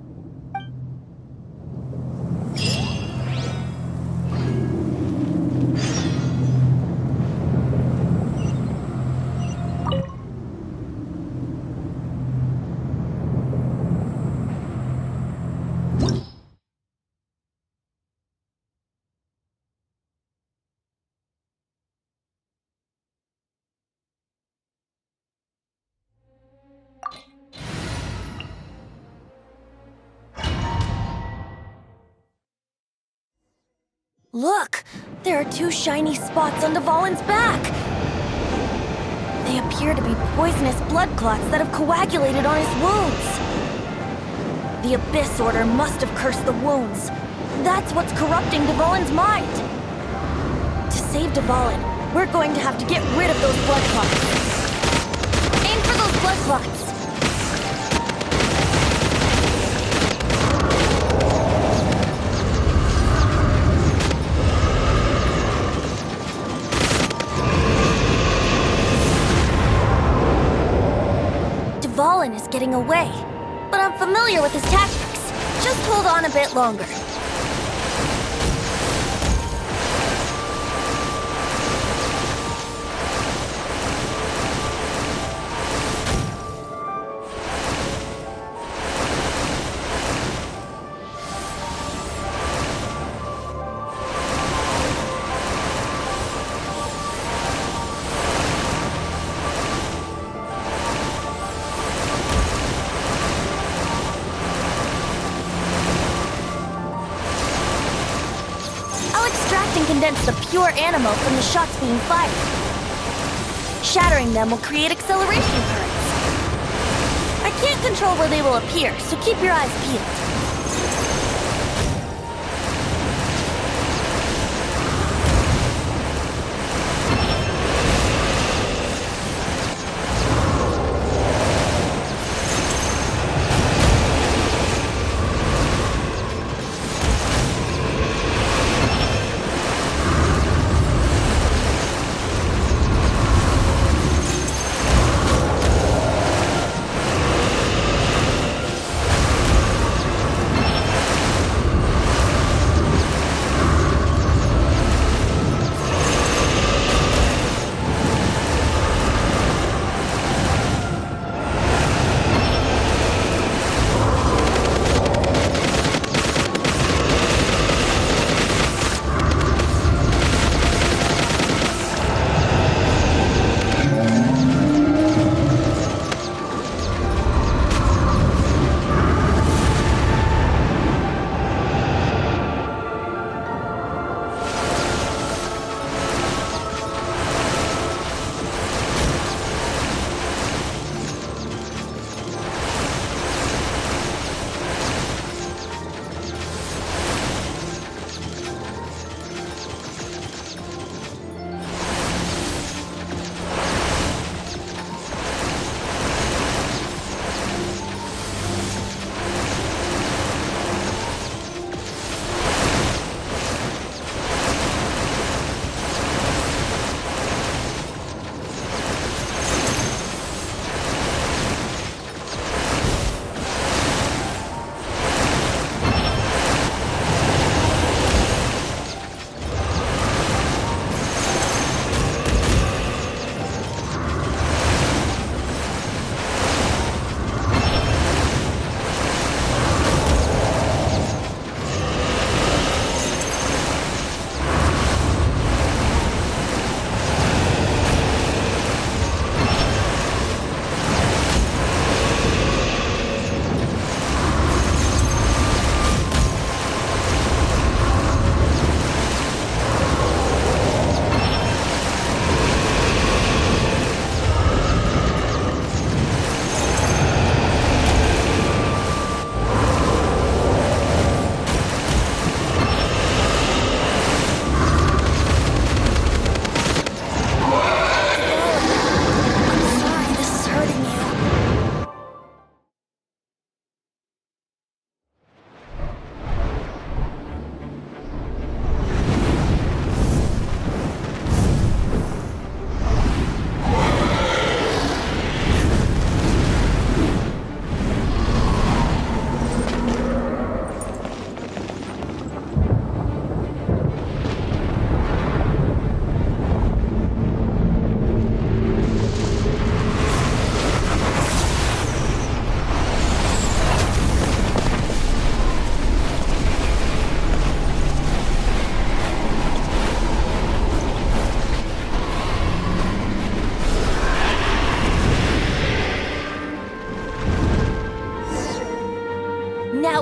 Look! There are 2 shiny spots on dvalin's back! They appear to be poisonous blood clots that have coagulated on his wounds. The Abyss Order must have cursed the wounds. That's what's corrupting dvalin's mind. To save dvalin, we're going to have to get rid of those blood clots. Aim for those blood clots! Dvalin is getting away, but I'm familiar with his tactics. Just hold on a bit longer. Condense the pure animal from the shots being fired. Shattering them will create acceleration currents. I can't control where they will appear, so keep your eyes peeled.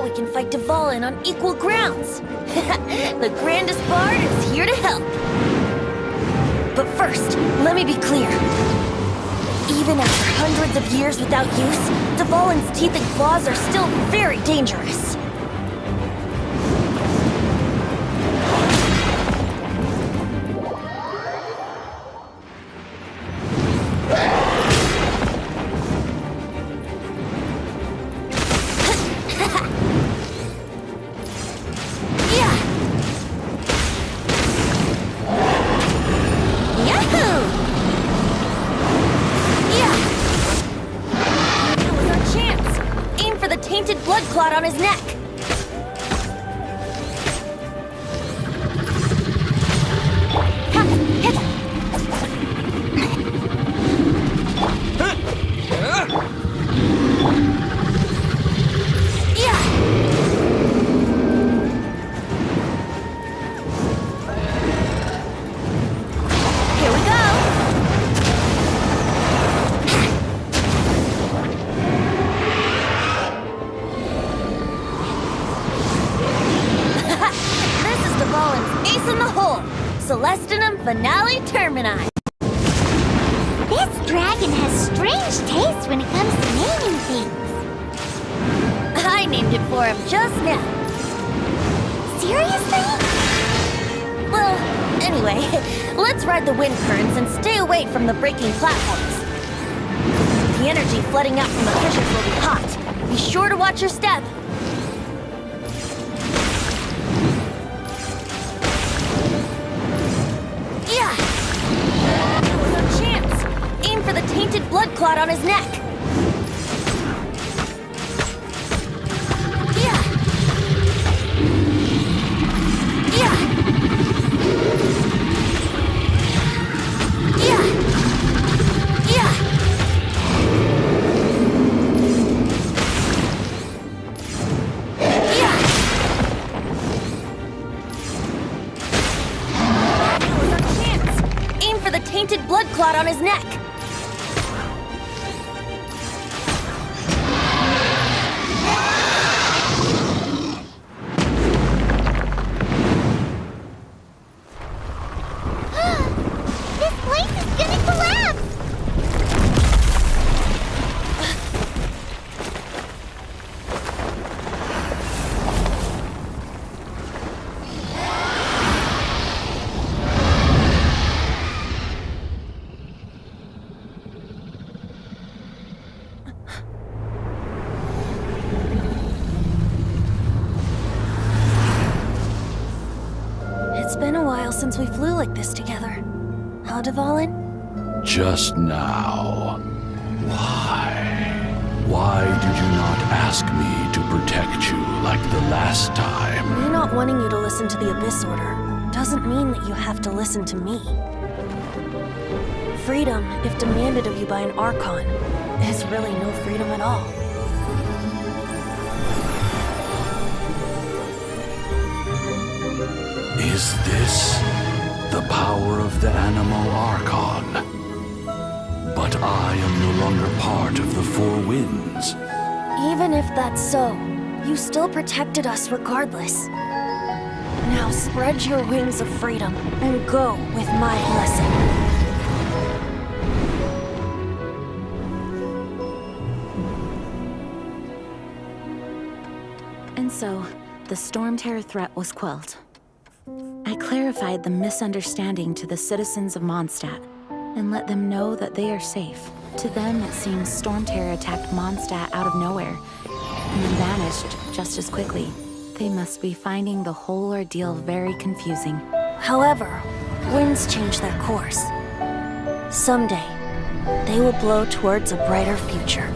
Now we can fight dvalin on equal grounds. The grandest bard is here to help. But first, let me be clear. Even after hundreds of years without use, dvalin's teeth and claws are still very dangerous. Blood clot on his neck. Finale Termini. This dragon has strange taste when it comes to naming things. I named it for him just now. Seriously? Well, anyway, let's ride the wind currents and stay away from the breaking platforms. The energy flooding out from the fissures will be hot. Be sure to watch your step. For the tainted blood clot on his neck. Aim for the tainted blood clot on his neck. It's been a while since we flew like this together. Huh, dvalin? Just now. Why? Why did you not ask me to protect you like the last time? Me not wanting you to listen to the Abyss Order doesn't mean that you have to listen to me. Freedom, if demanded of you by an archon, is really no freedom at all. Is this the power of the animal archon? But I am no longer part of the Four Winds. Even if that's so, you still protected us regardless. Now spread your wings of freedom and go with my blessing. And so, the stormterror threat was quelled. I clarified the misunderstanding to the citizens of Mondstadt, and let them know that they are safe. To them, it seems stormterror attacked Mondstadt out of nowhere, and then vanished just as quickly. They must be finding the whole ordeal very confusing. However, winds change their course. Someday, they will blow towards a brighter future.